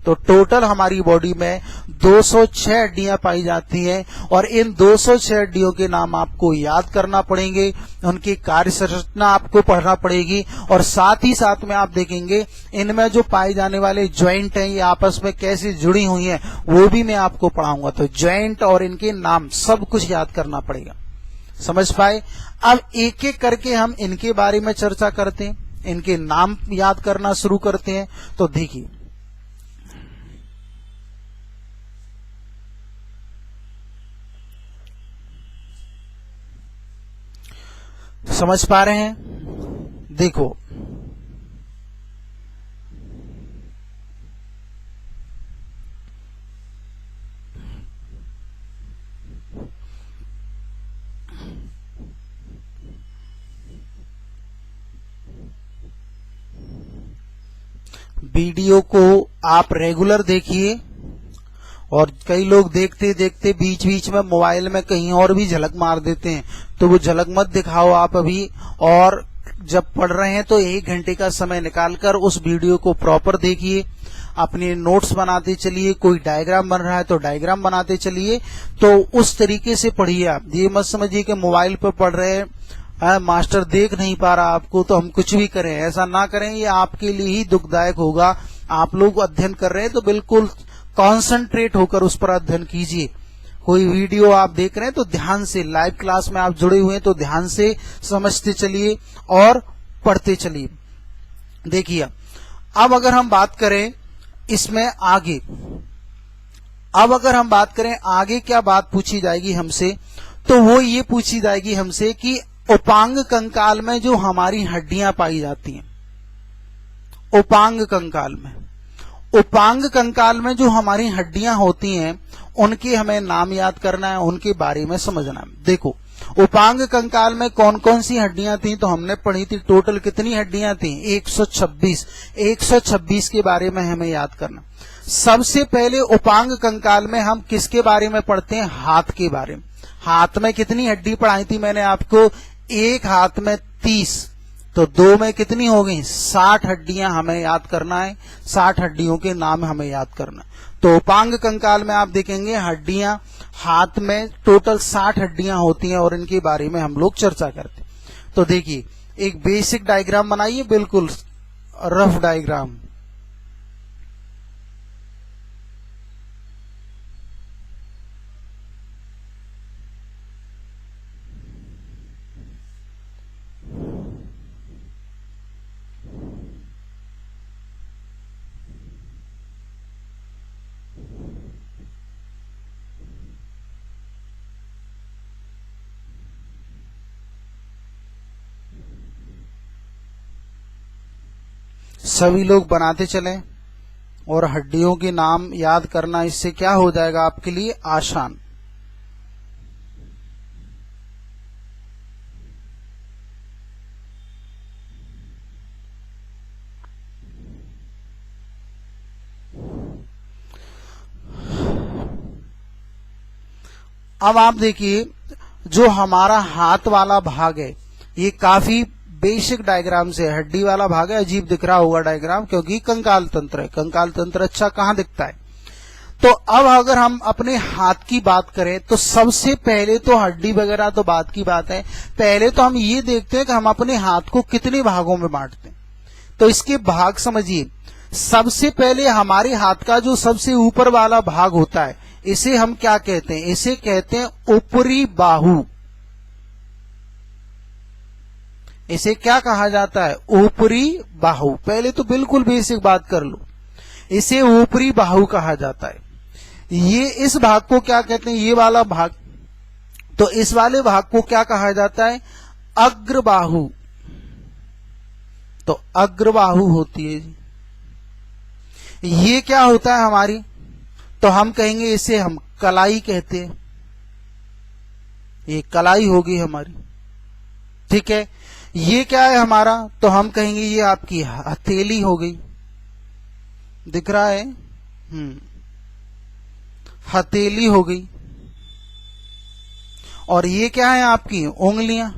तो टोटल हमारी बॉडी में 206 हड्डियां पाई जाती हैं, और इन 206 हड्डियों के नाम आपको याद करना पड़ेंगे, उनकी कार्य संरचना आपको पढ़ना पड़ेगी, और साथ ही साथ में आप देखेंगे इनमें जो पाए जाने वाले ज्वाइंट हैं ये आपस में कैसे जुड़ी हुई हैं वो भी मैं आपको पढ़ाऊंगा। तो ज्वाइंट और इनके नाम सब कुछ याद करना पड़ेगा। समझ पाए? अब एक एक करके हम इनके बारे में चर्चा करते हैं, इनके नाम याद करना शुरू करते हैं। तो देखिए समझ पा रहे हैं? देखो वीडियो को आप रेगुलर देखिए, और कई लोग देखते देखते बीच बीच में मोबाइल में कहीं और भी झलक मार देते हैं, तो वो झलक मत दिखाओ आप अभी। और जब पढ़ रहे हैं तो 1 घंटे का समय निकालकर उस वीडियो को प्रॉपर देखिए, अपने नोट्स बनाते चलिए, कोई डायग्राम बन रहा है तो डायग्राम बनाते चलिए। तो उस तरीके से पढ़िए आप, ये मत समझिए कि मोबाइल पर पढ़ रहे हैं, मास्टर देख नहीं पा रहा आपको तो हम कुछ भी करें, ऐसा ना करें, ये आपके लिए ही दुखदायक होगा। आप लोग अध्ययन कर रहे हैं तो बिल्कुल कॉन्सेंट्रेट होकर उस पर अध्ययन कीजिए। कोई वीडियो आप देख रहे हैं तो ध्यान से, लाइव क्लास में आप जुड़े हुए हैं तो ध्यान से समझते चलिए और पढ़ते चलिए। देखिए अब अगर हम बात करें इसमें आगे, अब अगर हम बात करें आगे क्या बात पूछी जाएगी हमसे, तो वो ये पूछी जाएगी हमसे कि उपांग कंकाल में जो हमारी हड्डियां पाई जाती हैं, उपांग कंकाल में जो हमारी हड्डियां होती हैं उनके हमें नाम याद करना है, उनके बारे में समझना है। देखो उपांग कंकाल में कौन कौन सी हड्डियां थी, तो हमने पढ़ी थी टोटल कितनी हड्डियां थी, 126। 126 के बारे में हमें याद करना। सबसे पहले उपांग कंकाल में हम किसके बारे में पढ़ते हैं, हाथ के बारे में। हाथ में कितनी हड्डी पढ़ाई थी मैंने आपको, एक हाथ में 30, तो दो में कितनी हो गई, 60 हड्डियां हमें याद करना है। 60 हड्डियों के नाम हमें याद करना है। तो उपांग कंकाल में आप देखेंगे हड्डियां हाथ में टोटल 60 हड्डियां होती हैं और इनके बारे में हम लोग चर्चा करते हैं। तो देखिए एक बेसिक डायग्राम बनाइए, बिल्कुल रफ डायग्राम। सभी लोग बनाते चलें और हड्डियों के नाम याद करना, इससे क्या हो जाएगा आपके लिए आसान। अब आप देखिए जो हमारा हाथ वाला भाग है ये काफी बेसिक डायग्राम से, हड्डी वाला भाग है, अजीब दिख रहा होगा डायग्राम क्योंकि कंकाल तंत्र है। कंकाल तंत्र अच्छा कहां दिखता है। तो अब अगर हम अपने हाथ की बात करें तो सबसे पहले तो हड्डी वगैरह तो बात की बात है, पहले तो हम ये देखते हैं कि हम अपने हाथ को कितने भागों में बांटते हैं। तो इसके भाग समझिए। सबसे पहले हमारे हाथ का जो सबसे ऊपर वाला भाग होता है इसे हम क्या कहते हैं, इसे कहते हैं ऊपरी बाहु। इसे क्या कहा जाता है, ऊपरी बाहु। पहले तो बिल्कुल बेसिक बात कर लो, इसे ऊपरी बाहु कहा जाता है। ये इस भाग को क्या कहते हैं, ये वाला भाग, तो इस वाले भाग को क्या कहा जाता है, अग्रबाहु। तो अग्रबाहु होती है। ये क्या होता है हमारी, तो हम कहेंगे इसे हम कलाई कहते हैं। ये कलाई होगी हमारी, ठीक है। ये क्या है हमारा, तो हम कहेंगे ये आपकी हथेली हो गई, दिख रहा है, हथेली हो गई। और ये क्या है आपकी उंगलियां।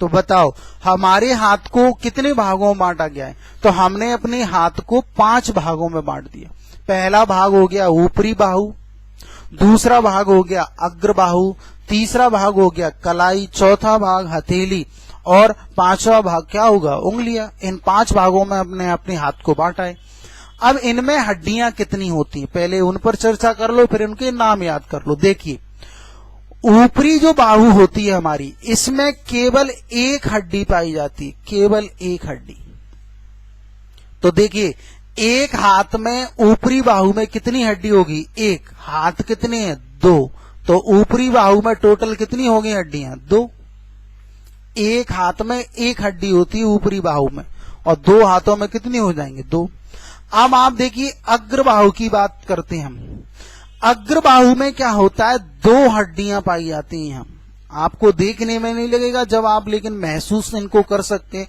तो बताओ हमारे हाथ को कितने भागों में बांटा गया है, तो हमने अपने हाथ को 5 भागों में बांट दिया। पहला भाग हो गया ऊपरी बाहु, दूसरा भाग हो गया अग्रबाहु, तीसरा भाग हो गया कलाई, चौथा भाग हथेली और पांचवा भाग क्या होगा, उंगलियां। इन 5 भागों में हमने अपने हाथ को बांटा है। अब इनमें हड्डियां कितनी होती हैं, पहले उन पर चर्चा कर लो फिर उनके नाम याद कर लो। देखिए ऊपरी जो बाहु होती है हमारी, इसमें केवल एक हड्डी पाई जाती है, केवल एक हड्डी। तो देखिए एक हाथ में ऊपरी बाहु में कितनी हड्डी होगी, एक। हाथ कितने हैं, 2। तो ऊपरी बाहु में टोटल कितनी होगी हड्डियां, 2। एक हाथ में एक हड्डी होती है ऊपरी बाहु में, और 2 हाथों में कितनी हो जाएंगे, 2। अब आप देखिए अग्रबाहु की बात करते हैं हम। अग्रबाहु में क्या होता है, 2 हड्डियां पाई जाती हैं। आपको देखने में नहीं लगेगा जब आप, लेकिन महसूस इनको कर सकते हैं।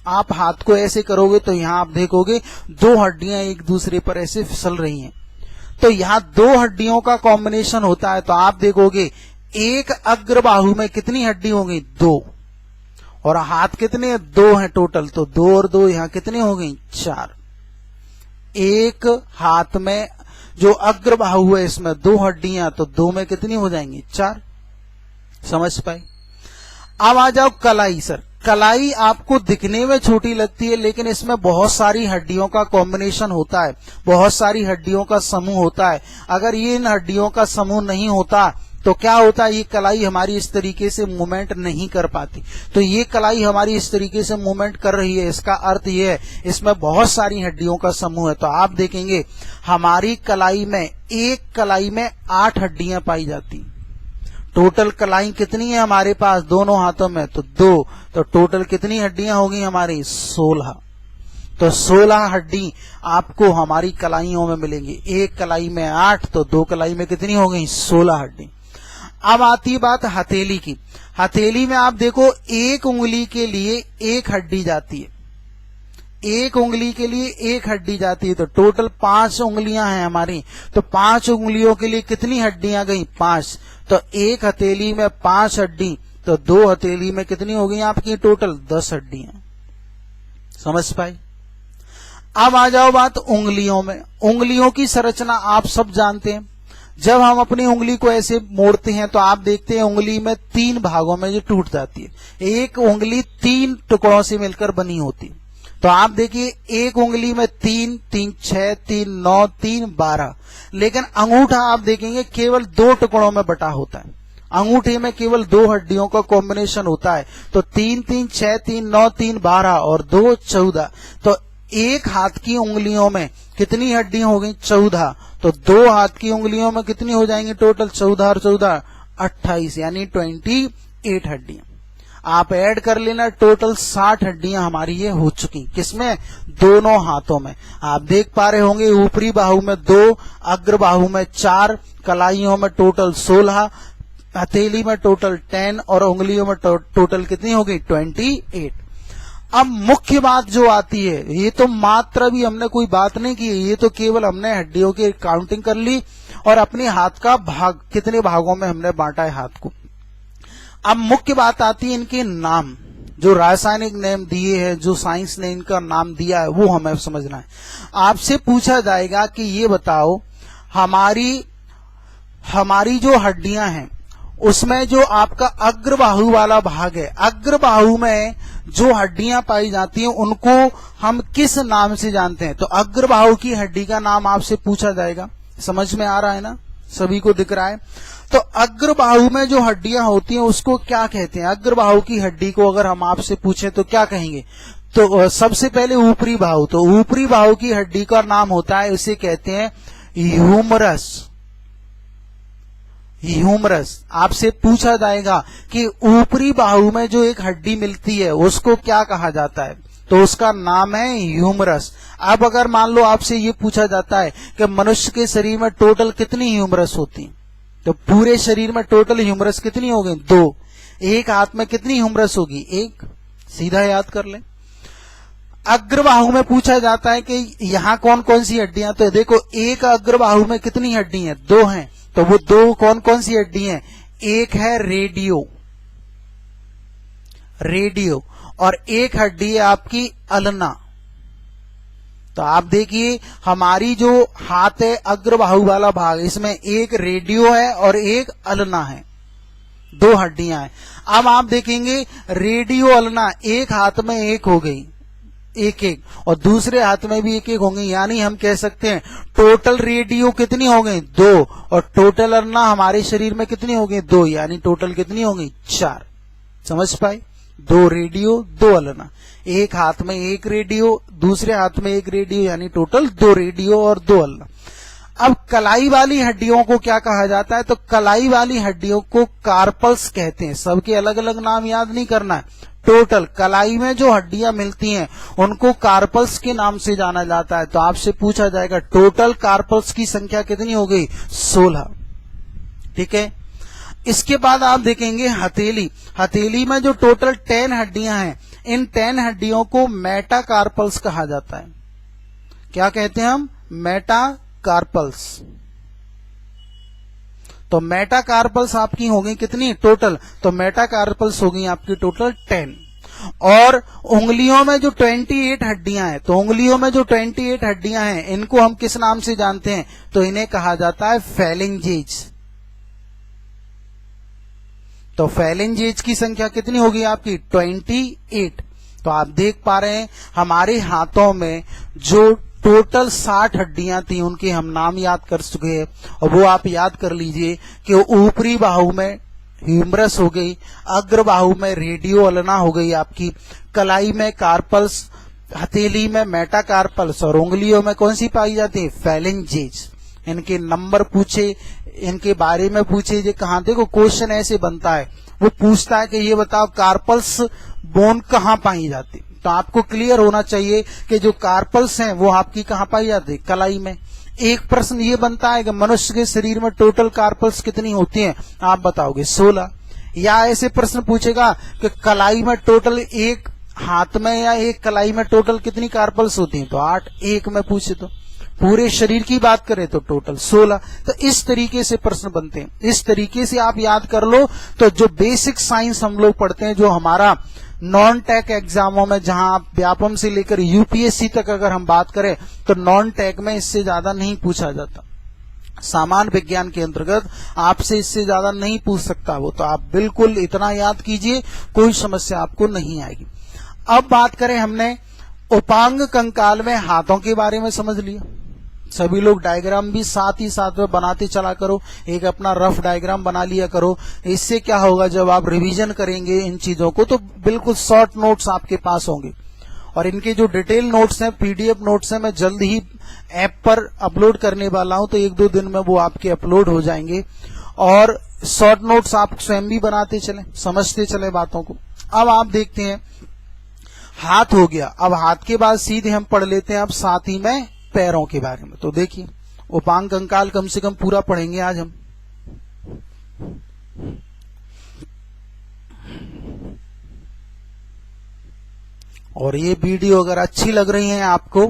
आप हाथ को ऐसे करोगे तो यहां आप देखोगे 2 हड्डियां एक दूसरे पर ऐसे फिसल रही हैं। तो यहां 2 हड्डियों का कॉम्बिनेशन होता है। तो आप देखोगे एक अग्रबाहु में कितनी हड्डी होंगी, 2। और हाथ कितने, 2 हैं टोटल। तो 2 और 2 यहां कितने हो गई, 4। एक हाथ में जो अग्रबाहु है इसमें 2 हड्डियां, तो 2 में कितनी हो जाएंगी, 4। समझ पाए। अब आ जाओ कलाई। सर कलाई आपको दिखने में छोटी लगती है लेकिन इसमें बहुत सारी हड्डियों का कॉम्बिनेशन होता है, बहुत सारी हड्डियों का समूह होता है। अगर ये इन हड्डियों का समूह नहीं होता तो क्या होता है, ये कलाई हमारी इस तरीके से मूवमेंट नहीं कर पाती। तो ये कलाई हमारी इस तरीके से मूवमेंट कर रही है, इसका अर्थ ये है इसमें बहुत सारी हड्डियों का समूह है। तो आप देखेंगे हमारी कलाई में, एक कलाई में 8 हड्डियां पाई जाती। टोटल कलाई कितनी है हमारे पास दोनों हाथों में, तो 2। तो टोटल कितनी हड्डियां होगी हमारी, 16। तो 16 हड्डी आपको हमारी कलाइयों में मिलेंगी। एक कलाई में 8, तो 2 कलाई में कितनी हो गई, 16 हड्डी। अब आती बात हथेली की। हथेली में आप देखो एक उंगली के लिए एक हड्डी जाती है, एक उंगली के लिए एक हड्डी जाती है। तो टोटल 5 उंगलियां हैं हमारी, तो 5 उंगलियों के लिए कितनी हड्डियां गई, 5। तो एक हथेली में 5 हड्डी, तो 2 हथेली में कितनी हो गई आपकी टोटल 10 हड्डियां। समझ पाई। अब आ जाओ बात उंगलियों में। उंगलियों की संरचना आप सब जानते हैं। जब हम अपनी उंगली को ऐसे मोड़ते हैं तो आप देखते हैं उंगली में 3 भागों में जो टूट जाती है। एक उंगली 3 टुकड़ों से मिलकर बनी होती है। तो आप देखिए एक उंगली में 3, 3, 6, 3, 9, 3, 12। लेकिन अंगूठा आप देखेंगे केवल 2 टुकड़ों में बटा होता है। अंगूठे में केवल 2 हड्डियों का कॉम्बिनेशन होता है। तो 3, 3, 6, 3, 9, 3, 12 और 2, 14। तो एक हाथ की उंगलियों में कितनी हड्डियां हो गई, 14। तो 2 हाथ की उंगलियों में कितनी हो जाएंगी टोटल, 14 और 14 28, यानी 28 हड्डियां। आप ऐड कर लेना, टोटल 60 हड्डियां हमारी ये हो चुकी। किसमें, दोनों हाथों में। आप देख पा रहे होंगे ऊपरी बाहु में 2, अग्र बाहु में 4, कलाइयों में टोटल 16, हथेली में टोटल 10 और उंगलियों में टोटल कितनी हो गई, 28। अब मुख्य बात जो आती है, ये तो मात्र भी हमने कोई बात नहीं की, ये तो केवल हमने हड्डियों की काउंटिंग कर ली और अपने हाथ का भाग कितने भागों में हमने बांटा है हाथ को। अब मुख्य बात आती है इनके नाम, जो रासायनिक नाम दिए हैं, जो साइंस ने इनका नाम दिया है, वो हमें समझना है। आपसे पूछा जाएगा कि ये बताओ हमारी जो हड्डियां हैं उसमें जो आपका अग्रबाहु वाला भाग है, अग्रबाहु में जो हड्डियां पाई जाती हैं उनको हम किस नाम से जानते हैं। तो अग्रबाहु की हड्डी का नाम आपसे पूछा जाएगा। समझ में आ रहा है ना, सभी को दिख रहा है। तो अग्रबाहु में जो हड्डियां होती हैं उसको क्या कहते हैं। अग्रबाहु की हड्डी को अगर हम आपसे पूछें तो क्या कहेंगे, तो सबसे पहले ऊपरी बाहु। तो ऊपरी बाहु की हड्डी का नाम होता है, इसे कहते हैं ह्यूमरस। ह्यूमरस। आपसे पूछा जाएगा कि ऊपरी बाहु में जो एक हड्डी मिलती है उसको क्या कहा जाता है, तो उसका नाम है ह्यूमरस। अब अगर मान लो आपसे ये पूछा जाता है कि मनुष्य के शरीर में टोटल कितनी ह्यूमरस होती, तो पूरे शरीर में टोटल ह्यूमरस कितनी हो गई, 2। एक हाथ में कितनी ह्यूमरस होगी, 1। सीधा याद कर ले। अग्रबाहु में पूछा जाता है कि यहाँ कौन कौन सी हड्डियां, तो देखो एक अग्रबाहु में कितनी हड्डी हैं, 2 हैं। तो वो 2 कौन कौन सी हड्डी हैं, एक है रेडियो, और एक हड्डी है आपकी अल्ना। तो आप देखिए हमारी जो हाथ है अग्रबाहु वाला भाग, इसमें एक रेडियो है और एक अल्ना है, 2 हड्डियां हैं। अब आप देखेंगे रेडियो अल्ना एक हाथ में एक हो गई, एक और दूसरे हाथ में भी एक होंगे, यानी हम कह सकते हैं टोटल रेडियो कितनी हो गई, 2, और टोटल अल्ना हमारे शरीर में कितनी हो गई, 2, यानी टोटल कितनी हो गई, 4। समझ पाए, 2 रेडियो 2 अल्ना, एक हाथ में एक रेडियो, दूसरे हाथ में एक रेडियो, यानी टोटल 2 रेडियो और 2 अल्ना। अब कलाई वाली हड्डियों को क्या कहा जाता है, तो कलाई वाली हड्डियों को कार्पल्स कहते हैं। सबके अलग अलग नाम याद नहीं करना है। टोटल कलाई में जो हड्डियां मिलती हैं उनको कार्पल्स के नाम से जाना जाता है। तो आपसे पूछा जाएगा टोटल कार्पल्स की संख्या कितनी हो गई, 16। ठीक है। इसके बाद आप देखेंगे हथेली। हथेली में जो टोटल 10 हड्डियां हैं, इन 10 हड्डियों को मेटाकार्पल्स कहा जाता है। क्या कहते हैं हम, मेटाकार्पल्स। तो मेटाकार्पल्स आपकी हो गई कितनी टोटल, तो मेटाकार्पल्स हो गई आपकी टोटल 10। और उंगलियों में जो 28 हड्डियां हैं, तो उंगलियों में जो 28 हड्डियां हैं इनको हम किस नाम से जानते हैं, तो इन्हें कहा जाता है फैलेंजेज। तो फैलेंजेज की संख्या कितनी होगी आपकी, 28। तो आप देख पा रहे हैं हमारे हाथों में जो टोटल 60 हड्डियां थी, उनके हम नाम याद कर चुके हैं। और वो आप याद कर लीजिए कि ऊपरी बाहु में ह्यूमरस हो गई, अग्र बाहु में रेडियो अल्ना हो गई आपकी, कलाई में कार्पल्स, हथेली में मेटाकार्पल्स, और उंगलियों में कौन सी पाई जाती है? फेलेंजेज। इनके नंबर पूछे, इनके बारे में पूछे, ये कहां, देखो क्वेश्चन ऐसे बनता है, वो पूछता है कि ये बताओ कार्पल्स बोन कहां पाई जाती, तो आपको क्लियर होना चाहिए कि जो कार्पल्स हैं वो आपकी कहां पाई जाती है? कलाई में। एक प्रश्न ये बनता है कि मनुष्य के शरीर में टोटल कार्पल्स कितनी होती हैं? आप बताओगे 16। या ऐसे प्रश्न पूछेगा कि कलाई में टोटल, एक हाथ में या एक कलाई में टोटल कितनी कार्पल्स होती हैं? तो 8। एक में पूछे तो पूरे शरीर की बात करें तो टोटल 16। तो इस तरीके से प्रश्न बनते हैं, इस तरीके से आप याद कर लो। तो जो बेसिक साइंस हम लोग पढ़ते हैं, जो हमारा नॉन टेक एग्जामों में, जहां आप व्यापम से लेकर यूपीएससी तक अगर हम बात करें तो नॉन टेक में इससे ज्यादा नहीं पूछा जाता। सामान्य विज्ञान के अंतर्गत आपसे इससे ज्यादा नहीं पूछ सकता वो, तो आप बिल्कुल इतना याद कीजिए, कोई समस्या आपको नहीं आएगी। अब बात करें, हमने उपांग कंकाल में हाथों के बारे में समझ लिया। सभी लोग डायग्राम भी साथ ही साथ में बनाते चला करो, एक अपना रफ डायग्राम बना लिया करो। इससे क्या होगा, जब आप रिवीजन करेंगे इन चीजों को तो बिल्कुल शॉर्ट नोट्स आपके पास होंगे। और इनके जो डिटेल नोट्स हैं, पीडीएफ नोट्स हैं, मैं जल्द ही ऐप पर अपलोड करने वाला हूं, तो 1-2 दिन में वो आपके अपलोड हो जाएंगे। और शॉर्ट नोट्स आप स्वयं भी बनाते चले, समझते चले बातों को। अब आप देखते हैं, हाथ हो गया। अब हाथ के बाद सीधे हम पढ़ लेते हैं अब साथ ही में पैरों के बारे में। तो देखिए, उपांग कंकाल कम से कम पूरा पढ़ेंगे आज हम। और ये वीडियो अगर अच्छी लग रही है आपको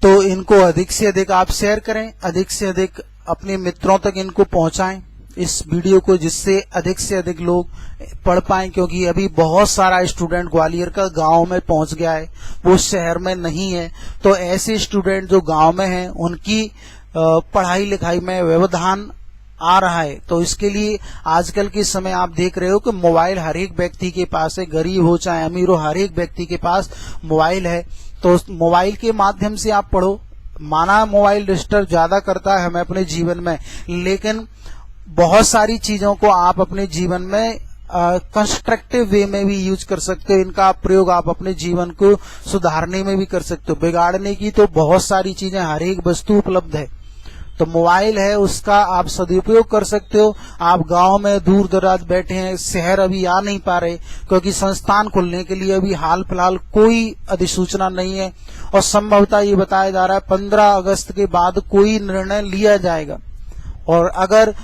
तो इनको अधिक से अधिक आप शेयर करें, अधिक से अधिक अपने मित्रों तक इनको पहुंचाएं इस वीडियो को, जिससे अधिक से अधिक लोग पढ़ पाएं। क्योंकि अभी बहुत सारा स्टूडेंट ग्वालियर का गांव में पहुंच गया है, वो शहर में नहीं है। तो ऐसे स्टूडेंट जो गांव में हैं उनकी पढ़ाई लिखाई में व्यवधान आ रहा है। तो इसके लिए आजकल के समय आप देख रहे हो कि मोबाइल हर एक व्यक्ति के पास है, गरीब हो चाहे अमीर हो, हर एक व्यक्ति के पास मोबाइल है। तो मोबाइल के माध्यम से आप पढ़ो। माना मोबाइल डिस्टर्ब ज्यादा करता है हमें अपने जीवन में, लेकिन बहुत सारी चीजों को आप अपने जीवन में कंस्ट्रक्टिव वे में भी यूज कर सकते हो। इनका प्रयोग आप अपने जीवन को सुधारने में भी कर सकते हो। बिगाड़ने की तो बहुत सारी चीजें, हर एक वस्तु उपलब्ध है। तो मोबाइल है, उसका आप सदुपयोग कर सकते हो। आप गांव में दूर दराज बैठे हैं, शहर अभी आ नहीं पा रहे क्योंकि संस्थान खुलने के लिए अभी हाल फिलहाल कोई अधिसूचना नहीं है। और संभवतः ये बताया जा रहा है 15 अगस्त के बाद कोई निर्णय लिया जाएगा। और अगर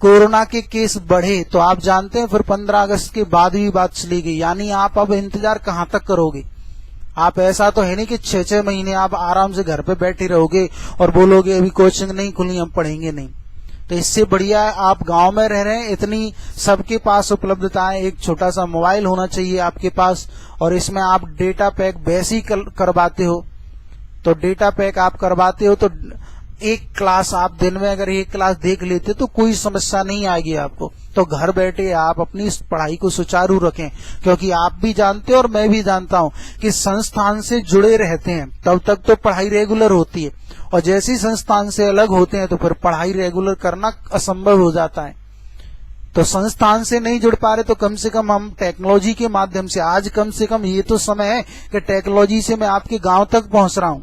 कोरोना के केस बढ़े तो आप जानते हैं फिर 15 अगस्त के बाद भी बात चलेगी। यानी आप अब इंतजार कहां तक करोगे? आप ऐसा तो है नहीं कि 6-6 महीने आप आराम से घर पे बैठे रहोगे और बोलोगे अभी कोचिंग नहीं खुली, हम पढ़ेंगे नहीं। तो इससे बढ़िया है आप गांव में रह रहे हैं, इतनी सबके पास उपलब्धता है, एक छोटा सा मोबाइल होना चाहिए आपके पास। और इसमें आप डेटा पैक वैसे ही करवाते हो, तो डेटा पैक आप करवाते हो तो एक क्लास आप दिन में अगर एक क्लास देख लेते तो कोई समस्या नहीं आएगी आपको। तो घर बैठे आप अपनी इस पढ़ाई को सुचारू रखें, क्योंकि आप भी जानते हो और मैं भी जानता हूं कि संस्थान से जुड़े रहते हैं तब तक तो पढ़ाई रेगुलर होती है, और जैसे ही संस्थान से अलग होते हैं तो फिर पढ़ाई रेगुलर करना असंभव हो जाता है। तो संस्थान से नहीं जुड़ पा रहे तो कम से कम हम टेक्नोलॉजी के माध्यम से, आज कम से कम ये तो समय है कि टेक्नोलॉजी से मैं आपके गांव तक पहुंच रहा हूं।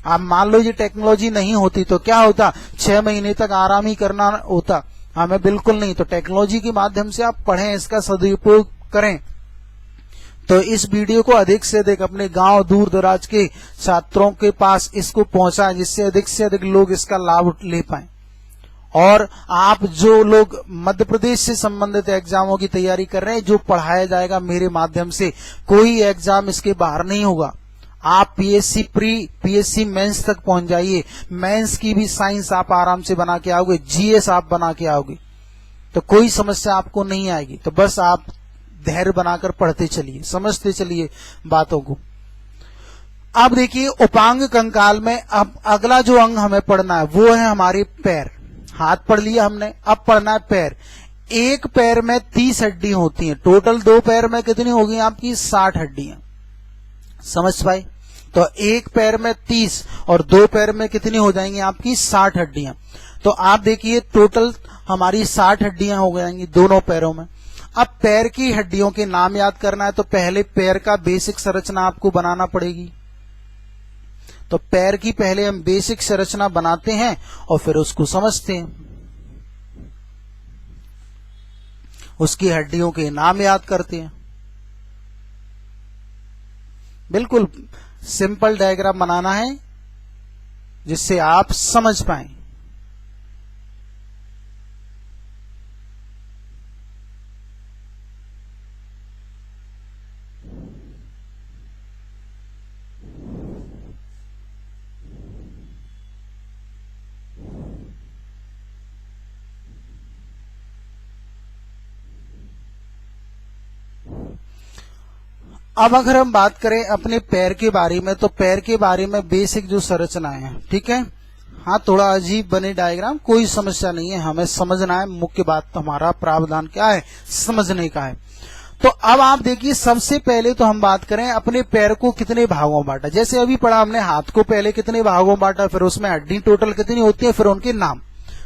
आप मान लो ये टेक्नोलॉजी नहीं होती तो क्या होता, 6 महीने तक आराम ही करना होता, हमें बिल्कुल नहीं। तो टेक्नोलॉजी के माध्यम से आप पढ़ें, इसका सदुपयोग करें। तो इस वीडियो को अधिक से अधिक अपने गांव दूर दराज के छात्रों के पास इसको पहुंचाएं, जिससे अधिक से अधिक लोग इसका लाभ ले पाएं। और आप जो लोग मध्य प्रदेश से संबंधित एग्जामों की तैयारी कर रहे हैं, जो पढ़ाया जाएगा मेरे माध्यम से, कोई एग्जाम इसके बाहर नहीं होगा। आप पीएससी प्री, पीएससी मेंस तक पहुंच जाइए। मेंस की भी साइंस आप आराम से बना के आओगे, जीएस आप बना के आओगे, तो कोई समस्या आपको नहीं आएगी। तो बस आप धैर्य बनाकर पढ़ते चलिए, समझते चलिए बातों को। अब देखिए उपांग कंकाल में अब अगला जो अंग हमें पढ़ना है वो है हमारे पैर। हाथ पढ़ लिया हमने, अब पढ़ना है पैर। एक पैर में 30 हड्डी होती हैं, टोटल 2 पैर में कितनी होगी आपकी? 60 हड्डियां। समझ पाए? तो एक पैर में 30 और दो पैर में कितनी हो जाएंगी आपकी 60 हड्डियां। तो आप देखिए टोटल हमारी 60 हड्डियां हो जाएंगी दोनों पैरों में। अब पैर की हड्डियों के नाम याद करना है तो पहले पैर का बेसिक संरचना आपको बनाना पड़ेगी। तो पैर की पहले हम बेसिक संरचना बनाते हैं और फिर उसको समझते हैं। उसकी हड्डियों के नाम याद करते हैं। बिल्कुल सिंपल डायग्राम बनाना है जिससे आप समझ पाएं। अब अगर हम बात करें अपने पैर के बारे में तो पैर के बारे में बेसिक जो संरचनाएं हैं, ठीक है। हाँ, थोड़ा अजीब बने डायग्राम, कोई समस्या नहीं है, हमें समझना है। मुख्य बात तो हमारा प्रावधान क्या है, समझने का है। तो अब आप देखिए सबसे पहले तो हम बात करें अपने पैर को कितने भागों में बांटा। जैसे अभी पढ़ा हमने हाथ को पहले कितने भागों में बांटा, फिर उसमें हड्डी टोटल कितनी होती है, फिर उनके नाम।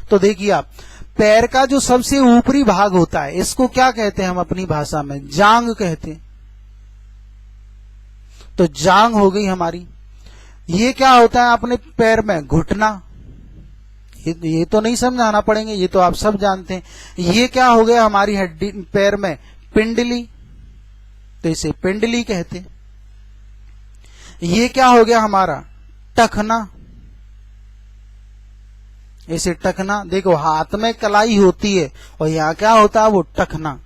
तो देखिए आप पैर का जो सबसे ऊपरी भाग होता है इसको क्या कहते हैं हम अपनी भाषा में, जांग कहते हैं। तो जांग हो गई हमारी। ये क्या होता है अपने पैर में, घुटना। ये तो नहीं समझाना पड़ेंगे, ये तो आप सब जानते हैं। ये क्या हो गया हमारी हड्डी पैर में, पिंडली। तो इसे पिंडली कहते हैं। ये क्या हो गया हमारा, टखना। इसे टखना। देखो हाथ में कलाई होती है और यहां क्या होता है, वो टखना।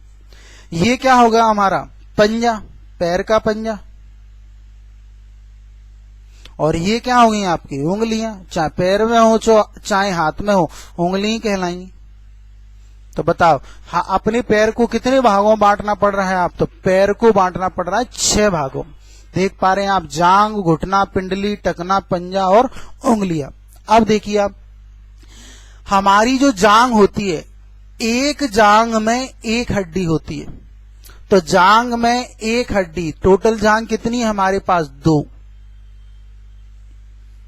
ये क्या होगा हमारा, पंजा, पैर का पंजा। और ये क्या हो गई आपकी उंगलियां, चाहे पैर में हो चाहे हाथ में हो, उंगली कहलाएंगी। तो बताओ अपने पैर को कितने भागों में बांटना पड़ रहा है आप, तो पैर को बांटना पड़ रहा है 6 भागों। देख पा रहे हैं आप, जांग, घुटना, पिंडली, टखना, पंजा और उंगलियां। अब देखिए आप हमारी जो जांग होती है, एक जांग में एक हड्डी होती है। तो जांग में एक हड्डी, टोटल जांग कितनी है हमारे पास, 2।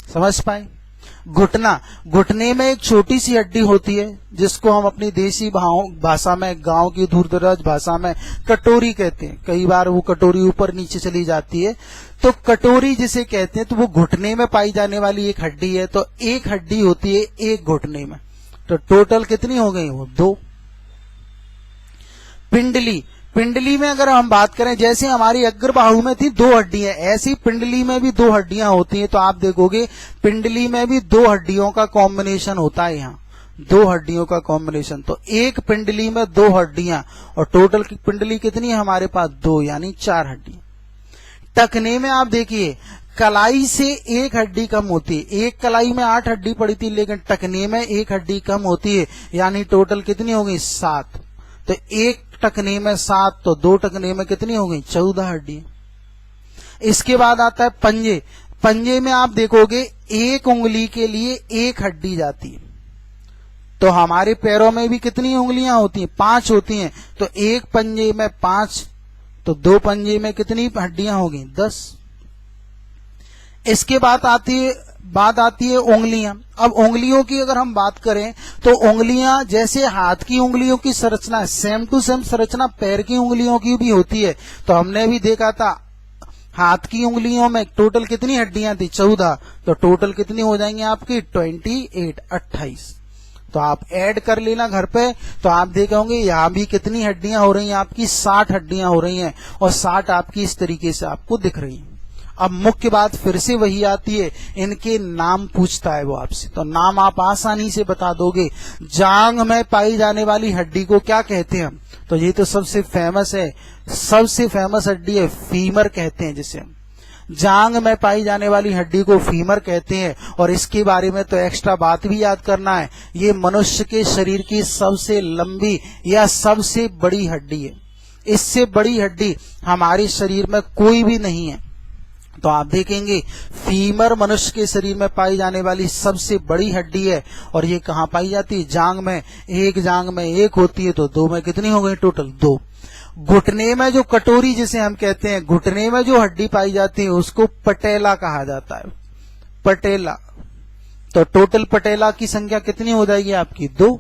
समझ पाए। घुटना, घुटने में एक छोटी सी हड्डी होती है जिसको हम अपनी देसी भाषा में, गांव की दूर दराज भाषा में कटोरी कहते हैं। कई बार वो कटोरी ऊपर नीचे चली जाती है, तो कटोरी जिसे कहते हैं, तो वो घुटने में पाई जाने वाली एक हड्डी है। तो एक हड्डी होती है एक घुटने में। तो टोटल कितनी हो गई, वो 2। पिंडली, पिंडली में अगर हम बात करें, जैसे हमारी अग्रबाहु में थी 2 हड्डियां, ऐसी पिंडली में भी 2 हड्डियां होती हैं। तो आप देखोगे पिंडली में भी 2 हड्डियों का कॉम्बिनेशन होता है। यहाँ 2 हड्डियों का कॉम्बिनेशन। तो एक पिंडली में 2 हड्डियां और टोटल की पिंडली कितनी है हमारे पास, 2, यानी 4 हड्डियां। टखने में आप देखिए कलाई से एक हड्डी कम होती है। एक कलाई में 8 हड्डी पड़ी थी, लेकिन टखने में एक हड्डी कम होती है, यानी टोटल कितनी हो गई, 7। तो एक टखने में 7, तो 2 टखने में कितनी हो गई, 14 हड्डी। इसके बाद आता है पंजे। पंजे में आप देखोगे एक उंगली के लिए एक हड्डी जाती है। तो हमारे पैरों में भी कितनी उंगलियां होती हैं, 5 होती हैं। तो एक पंजे में 5, तो 2 पंजे में कितनी हड्डियां होगी, 10। इसके बाद आती है उंगलियां। अब उंगलियों की अगर हम बात करें तो उंगलियां जैसे हाथ की उंगलियों की संरचना सेम टू सेम संरचना पैर की उंगलियों की भी होती है। तो हमने भी देखा था हाथ की उंगलियों में टोटल कितनी हड्डियां थी, 14। तो टोटल कितनी हो जाएंगी आपकी, 28। तो आप ऐड कर लेना घर पे, तो आप देखे होंगे यहाँ भी कितनी हड्डियां हो रही हैं आपकी, 60 हड्डियां हो रही हैं। और 60 आपकी इस तरीके से आपको दिख रही हैं। अब मुख्य बात फिर से वही आती है, इनके नाम पूछता है वो आपसे। तो नाम आप आसानी से बता दोगे। जांग में पाई जाने वाली हड्डी को क्या कहते हैं हम, तो ये तो सबसे फेमस है, सबसे फेमस हड्डी है, फीमर कहते हैं जिसे हम। जांग में पाई जाने वाली हड्डी को फीमर कहते हैं। और इसके बारे में तो एक्स्ट्रा बात भी याद करना है, ये मनुष्य के शरीर की सबसे लंबी या सबसे बड़ी हड्डी है। इससे बड़ी हड्डी हमारे शरीर में कोई भी नहीं है, तो आप देखेंगे फीमर मनुष्य के शरीर में पाई जाने वाली सबसे बड़ी हड्डी है, और ये कहाँ पाई जाती है? जांग में। एक जांग में एक होती है, तो दो में कितनी हो गई टोटल? दो। घुटने में जो कटोरी जिसे हम कहते हैं, घुटने में जो हड्डी पाई जाती है उसको पटेला कहा जाता है, पटेला। तो टोटल पटेला की संख्या कितनी हो जाएगी आपकी? दो।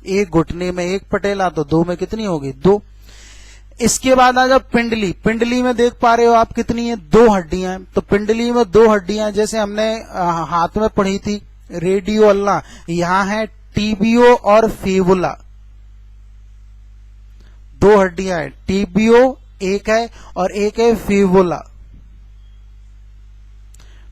एक घुटने में एक पटेला, तो दो में कितनी होगी? दो। इसके बाद आ जाओ पिंडली। पिंडली में देख पा रहे हो आप कितनी है? दो हड्डियां हैं। तो पिंडली में दो हड्डियां, जैसे हमने हाथ में पढ़ी थी रेडियो अल्ला, यहां है टीबियो और फेबुला। दो हड्डियां हैं, टीबियो एक है और एक है फेबुला।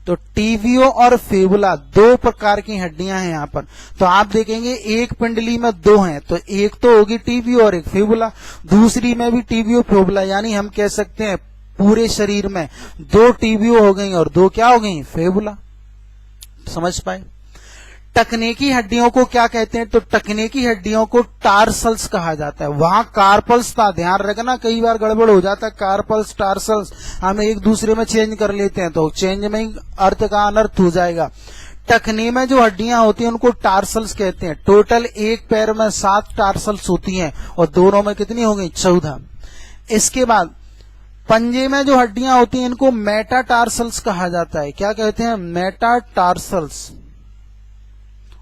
तो टीबियो और फेबुला दो प्रकार की हड्डियां हैं यहां पर। तो आप देखेंगे एक पिंडली में दो हैं, तो एक तो होगी टीबियो और एक फेबुला, दूसरी में भी टीबियो फेबुला, यानी हम कह सकते हैं पूरे शरीर में दो टीबियो हो गई और दो क्या हो गई? फेबुला। समझ पाए? टखने की हड्डियों को क्या कहते हैं? तो टखने की हड्डियों को टार्सल्स कहा जाता है। वहां कार्पल्स था, ध्यान रखना, कई बार गड़बड़ हो जाता है। कार्पल्स टार्सल्स हम एक दूसरे में चेंज कर लेते हैं, तो चेंज में ही अर्थ का अनर्थ हो जाएगा। टखने में जो हड्डियां होती हैं उनको टार्सल्स कहते हैं। टोटल एक पैर में 7 टार्सल्स होती हैं और दोनों में कितनी हो गई? 14। इसके बाद पंजे में जो हड्डियां होती हैं इनको मेटाटार्सल्स कहा जाता है। क्या कहते हैं? मेटाटार्सल्स।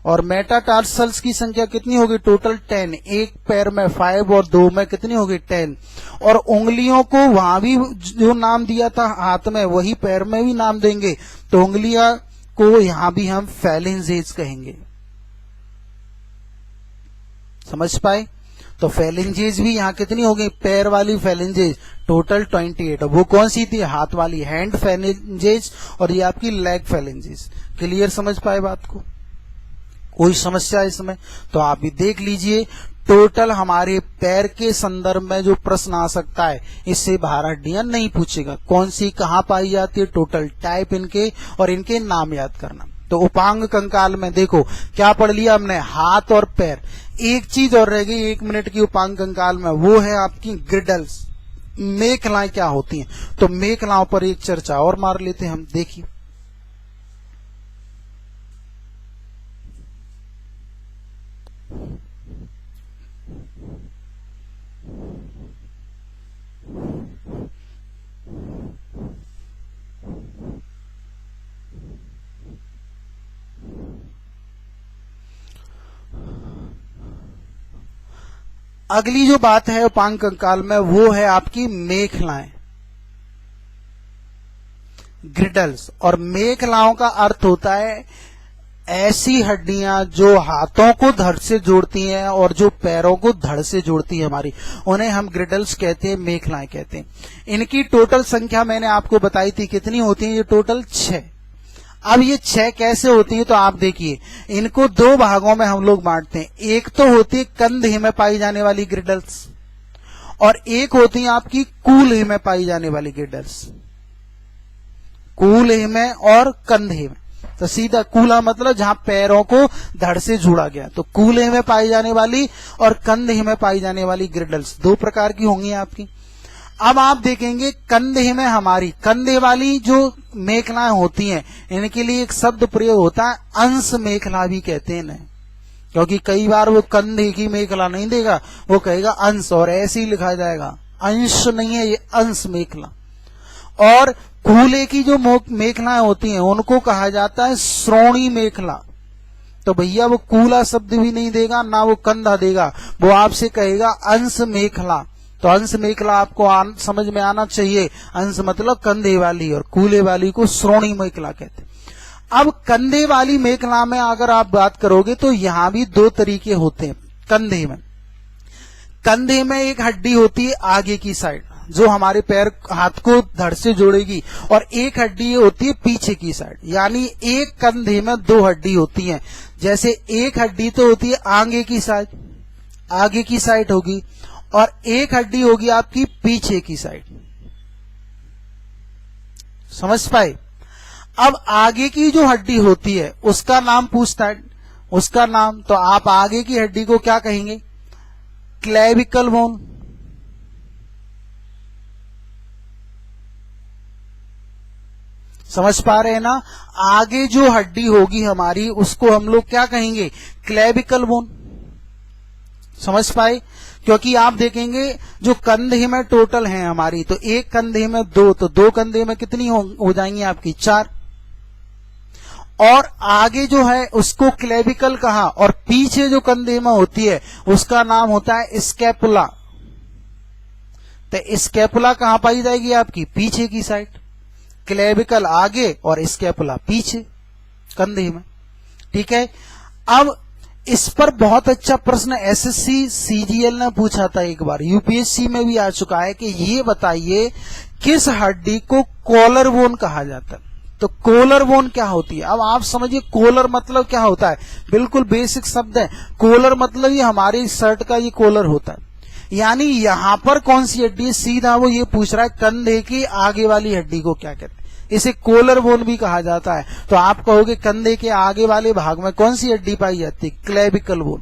और मेटाटार्सल्स की संख्या कितनी होगी? टोटल 10। एक पैर में 5 और दो में कितनी होगी? 10। और उंगलियों को वहां भी जो नाम दिया था हाथ में, वही पैर में भी नाम देंगे। तो उंगलियां को यहां भी हम फैलेंजेस कहेंगे। समझ पाए? तो फैलेंजेस भी यहां कितनी हो गई? पैर वाली फैलेंजेस टोटल 28। वो कौन सी थी? हाथ वाली, हैंड फैलेंजेस, और ये आपकी लेग फैलेंजेस। क्लियर समझ पाए बात को? कोई समस्या इसमें? तो आप भी देख लीजिए, टोटल हमारे पैर के संदर्भ में जो प्रश्न आ सकता है, इससे बाहर हड्डियां नहीं पूछेगा। कौन सी कहां पाई जाती है, टोटल टाइप इनके, और इनके नाम याद करना। तो उपांग कंकाल में देखो क्या पढ़ लिया हमने? हाथ और पैर। एक चीज और रह गई 1 मिनट की उपांग कंकाल में, वो है आपकी ग्रिडल्स। मेखलाएं क्या होती हैं? तो मेखलाओं पर एक चर्चा और मार लेते हैं हम। देखिए, अगली जो बात है उपांग कंकाल में, वो है आपकी मेखलाएं, ग्रिडल्स। और मेखलाओं का अर्थ होता है ऐसी हड्डियां जो हाथों को धड़ से जोड़ती हैं और जो पैरों को धड़ से जोड़ती है हमारी, उन्हें हम ग्रिडल्स कहते हैं, मेखलाएं कहते हैं। इनकी टोटल संख्या मैंने आपको बताई थी कितनी होती है? ये टोटल 6। अब ये 6 कैसे होती है? तो आप देखिए, इनको दो भागों में हम लोग बांटते हैं। एक तो होती है कंधे में पाई जाने वाली ग्रिडल्स, और एक होती है आपकी कूल्हे में पाई जाने वाली ग्रिडल्स। कूल्हे में और कंधे में। तो सीधा कूल्हा मतलब जहां पैरों को धड़ से जोड़ा गया, तो कूल्हे में पाई जाने वाली और कंधे में पाई जाने वाली ग्रिडल्स दो प्रकार की होंगी आपकी। अब आप देखेंगे कंधे में हमारी कंधे वाली जो मेखलाएं होती हैं, इनके लिए एक शब्द प्रयोग होता है, अंश मेखला भी कहते हैं इन्हें। क्योंकि कई बार वो कंधे की मेखला नहीं देगा, वो कहेगा अंश, और ऐसे ही लिखा जाएगा, अंश नहीं है ये, अंश मेखला। और कूल्हे की जो मेखलाएं होती हैं उनको कहा जाता है श्रोणी मेखला। तो भैया वो कूला शब्द भी नहीं देगा, ना वो कंधा देगा, वो आपसे कहेगा अंश मेखला। तो अंश मेखला आपको समझ में आना चाहिए। अंश मतलब कंधे वाली, और कूल्हे वाली को श्रोणी मेखला कहते हैं। अब कंधे वाली मेखला में अगर आप बात करोगे तो यहां भी दो तरीके होते हैं। कंधे में एक हड्डी होती है आगे की साइड, जो हमारे पैर हाथ को धड़ से जोड़ेगी, और एक हड्डी होती है पीछे की साइड। यानी एक कंधे में दो हड्डी होती हैं। जैसे एक हड्डी तो होती है आगे की साइड, आगे की साइड होगी, और एक हड्डी होगी आपकी पीछे की साइड। समझ पाए? अब आगे की जो हड्डी होती है उसका नाम पूछता है, उसका नाम, तो आप आगे की हड्डी को क्या कहेंगे? Clavicle bone. समझ पा रहे हैं ना। आगे जो हड्डी होगी हमारी उसको हम लोग क्या कहेंगे, क्लेविकल बोन। समझ पाए, क्योंकि आप देखेंगे जो कंधे में टोटल हैं हमारी, तो एक कंधे में दो, तो दो कंधे में कितनी हो जाएंगी आपकी, 4। और आगे जो है उसको क्लेविकल कहा, और पीछे जो कंधे में होती है उसका नाम होता है स्कैपुला। तो स्कैपुला कहां पाई जाएगी आपकी, पीछे की साइड। क्लेविकल आगे और स्कैपुला पीछे कंधे में। ठीक है। अब इस पर बहुत अच्छा प्रश्न एसएससी सीजीएल ने पूछा था एक बार, यूपीएससी में भी आ चुका है कि ये बताइए किस हड्डी को कॉलर बोन कहा जाता है। तो कॉलर बोन क्या होती है, अब आप समझिए कॉलर मतलब क्या होता है, बिल्कुल बेसिक शब्द है। कॉलर मतलब ये हमारी शर्ट का ये कॉलर होता है, यानी यहां पर कौन सी हड्डी है, सीधा वो ये पूछ रहा है कंधे की आगे वाली हड्डी को क्या कहते हैं। इसे कॉलर बोन भी कहा जाता है। तो आप कहोगे कंधे के आगे वाले भाग में कौन सी हड्डी पाई जाती है, क्लेविकल बोन,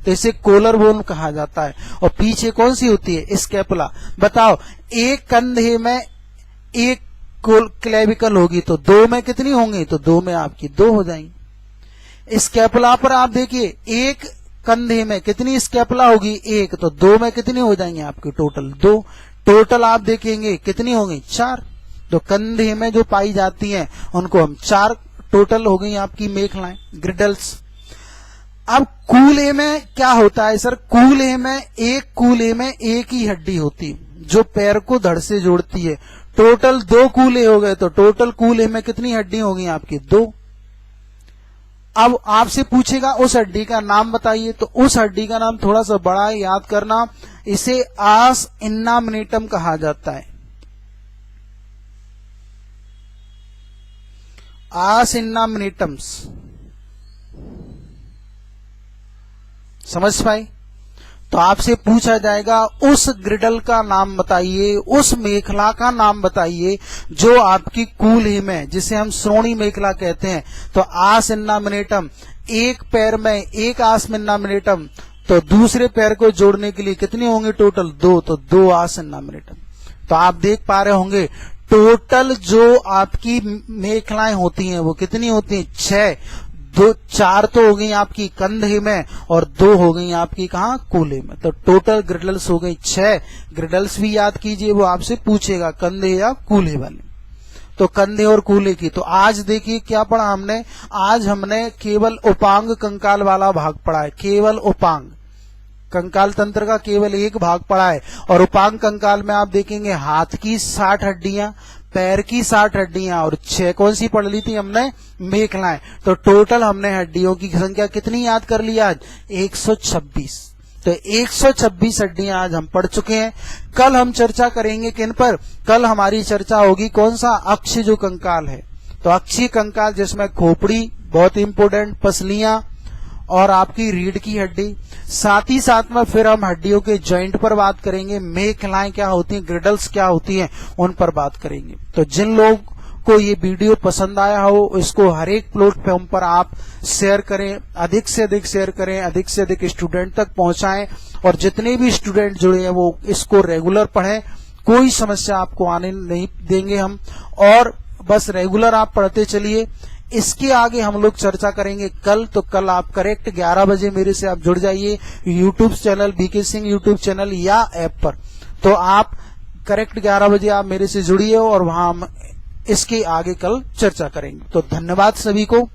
तो इसे कॉलर बोन कहा जाता है। और पीछे कौन सी होती है, स्कैपुला। बताओ, एक कंधे में एक क्लेविकल होगी तो दो में कितनी होंगी, तो दो में आपकी 2 हो जाएंगी। स्कैपुला पर आप देखिए, एक कंधे में कितनी स्कैपुला होगी, 1, तो 2 में कितनी हो जाएंगी आपकी, टोटल 2। टोटल आप देखेंगे कितनी होंगी, 4। तो कंधे में जो पाई जाती हैं उनको हम 4 टोटल हो गई आपकी मेखलाएं, ग्रिडल्स। अब कूल्हे में क्या होता है सर, कूल्हे में एक ही हड्डी होती है जो पैर को धड़ से जोड़ती है। टोटल 2 कूल्हे हो गए, तो टोटल कूल्हे में कितनी हड्डी होगी आपकी, 2। अब आपसे पूछेगा उस हड्डी का नाम बताइए, तो उस हड्डी का नाम थोड़ा सा बड़ा है, याद करना। इसे आस इन्नामिनेटम कहा जाता है। आस इन्नामिनेटम्स, समझ पाए। तो आपसे पूछा जाएगा उस ग्रिडल का नाम बताइए, उस मेखला का नाम बताइए जो आपकी कूल्हे में, जिसे हम श्रोणी मेखला कहते हैं। तो आस इन्नामिनेटम, एक पैर में एक आस इन्नामिनेटम, तो दूसरे पैर को जोड़ने के लिए कितने होंगे टोटल, 2, तो 2 आस इन्नामिनेटम। तो आप देख पा रहे होंगे टोटल जो आपकी मेखलाएं होती हैं वो कितनी होती हैं, 6। 4 तो हो गई आपकी कंधे में और 2 हो गई आपकी कहां, कूल्हे में। तो टोटल ग्रिडल्स हो गई 6। ग्रिडल्स भी याद कीजिए, वो आपसे पूछेगा कंधे या कूल्हे वाले। तो कंधे और कूल्हे की। तो आज देखिए क्या पढ़ा हमने, आज हमने केवल उपांग कंकाल वाला भाग पढ़ा है। केवल उपांग कंकाल तंत्र का केवल एक भाग पढ़ा है। और उपांग कंकाल में आप देखेंगे हाथ की 60 हड्डियां, पैर की 60 हड्डियां, और 6 कौन सी पढ़ ली थी हमने, मेखलाएं। तो टोटल हमने हड्डियों की संख्या कितनी याद कर ली आज, 126। तो 126 हड्डियां आज हम पढ़ चुके हैं। कल हम चर्चा करेंगे किन पर, कल हमारी चर्चा होगी कौन सा, अक्ष जो कंकाल है। तो अक्षीय कंकाल जिसमें खोपड़ी बहुत इंपोर्टेंट, पसलियां और आपकी रीढ़ की हड्डी। साथ ही साथ में फिर हम हड्डियों के जॉइंट पर बात करेंगे, मेखलाएं क्या होती हैं, ग्रिडल्स क्या होती हैं, उन पर बात करेंगे। तो जिन लोग को ये वीडियो पसंद आया हो, इसको हर एक प्लेटफॉर्म पर आप शेयर करें, अधिक से अधिक शेयर करें, अधिक से अधिक स्टूडेंट तक पहुंचाएं। और जितने भी स्टूडेंट जुड़े हैं वो इसको रेगुलर पढ़ें, कोई समस्या आपको आने नहीं देंगे हम। और बस रेगुलर आप पढ़ते चलिए। इसके आगे हम लोग चर्चा करेंगे कल। तो कल आप करेक्ट 11 बजे मेरे से आप जुड़ जाइए YouTube channel, BK Singh YouTube channel या ऐप पर। तो आप करेक्ट 11 बजे आप मेरे से जुड़िए और वहां हम इसके आगे कल चर्चा करेंगे। तो धन्यवाद सभी को।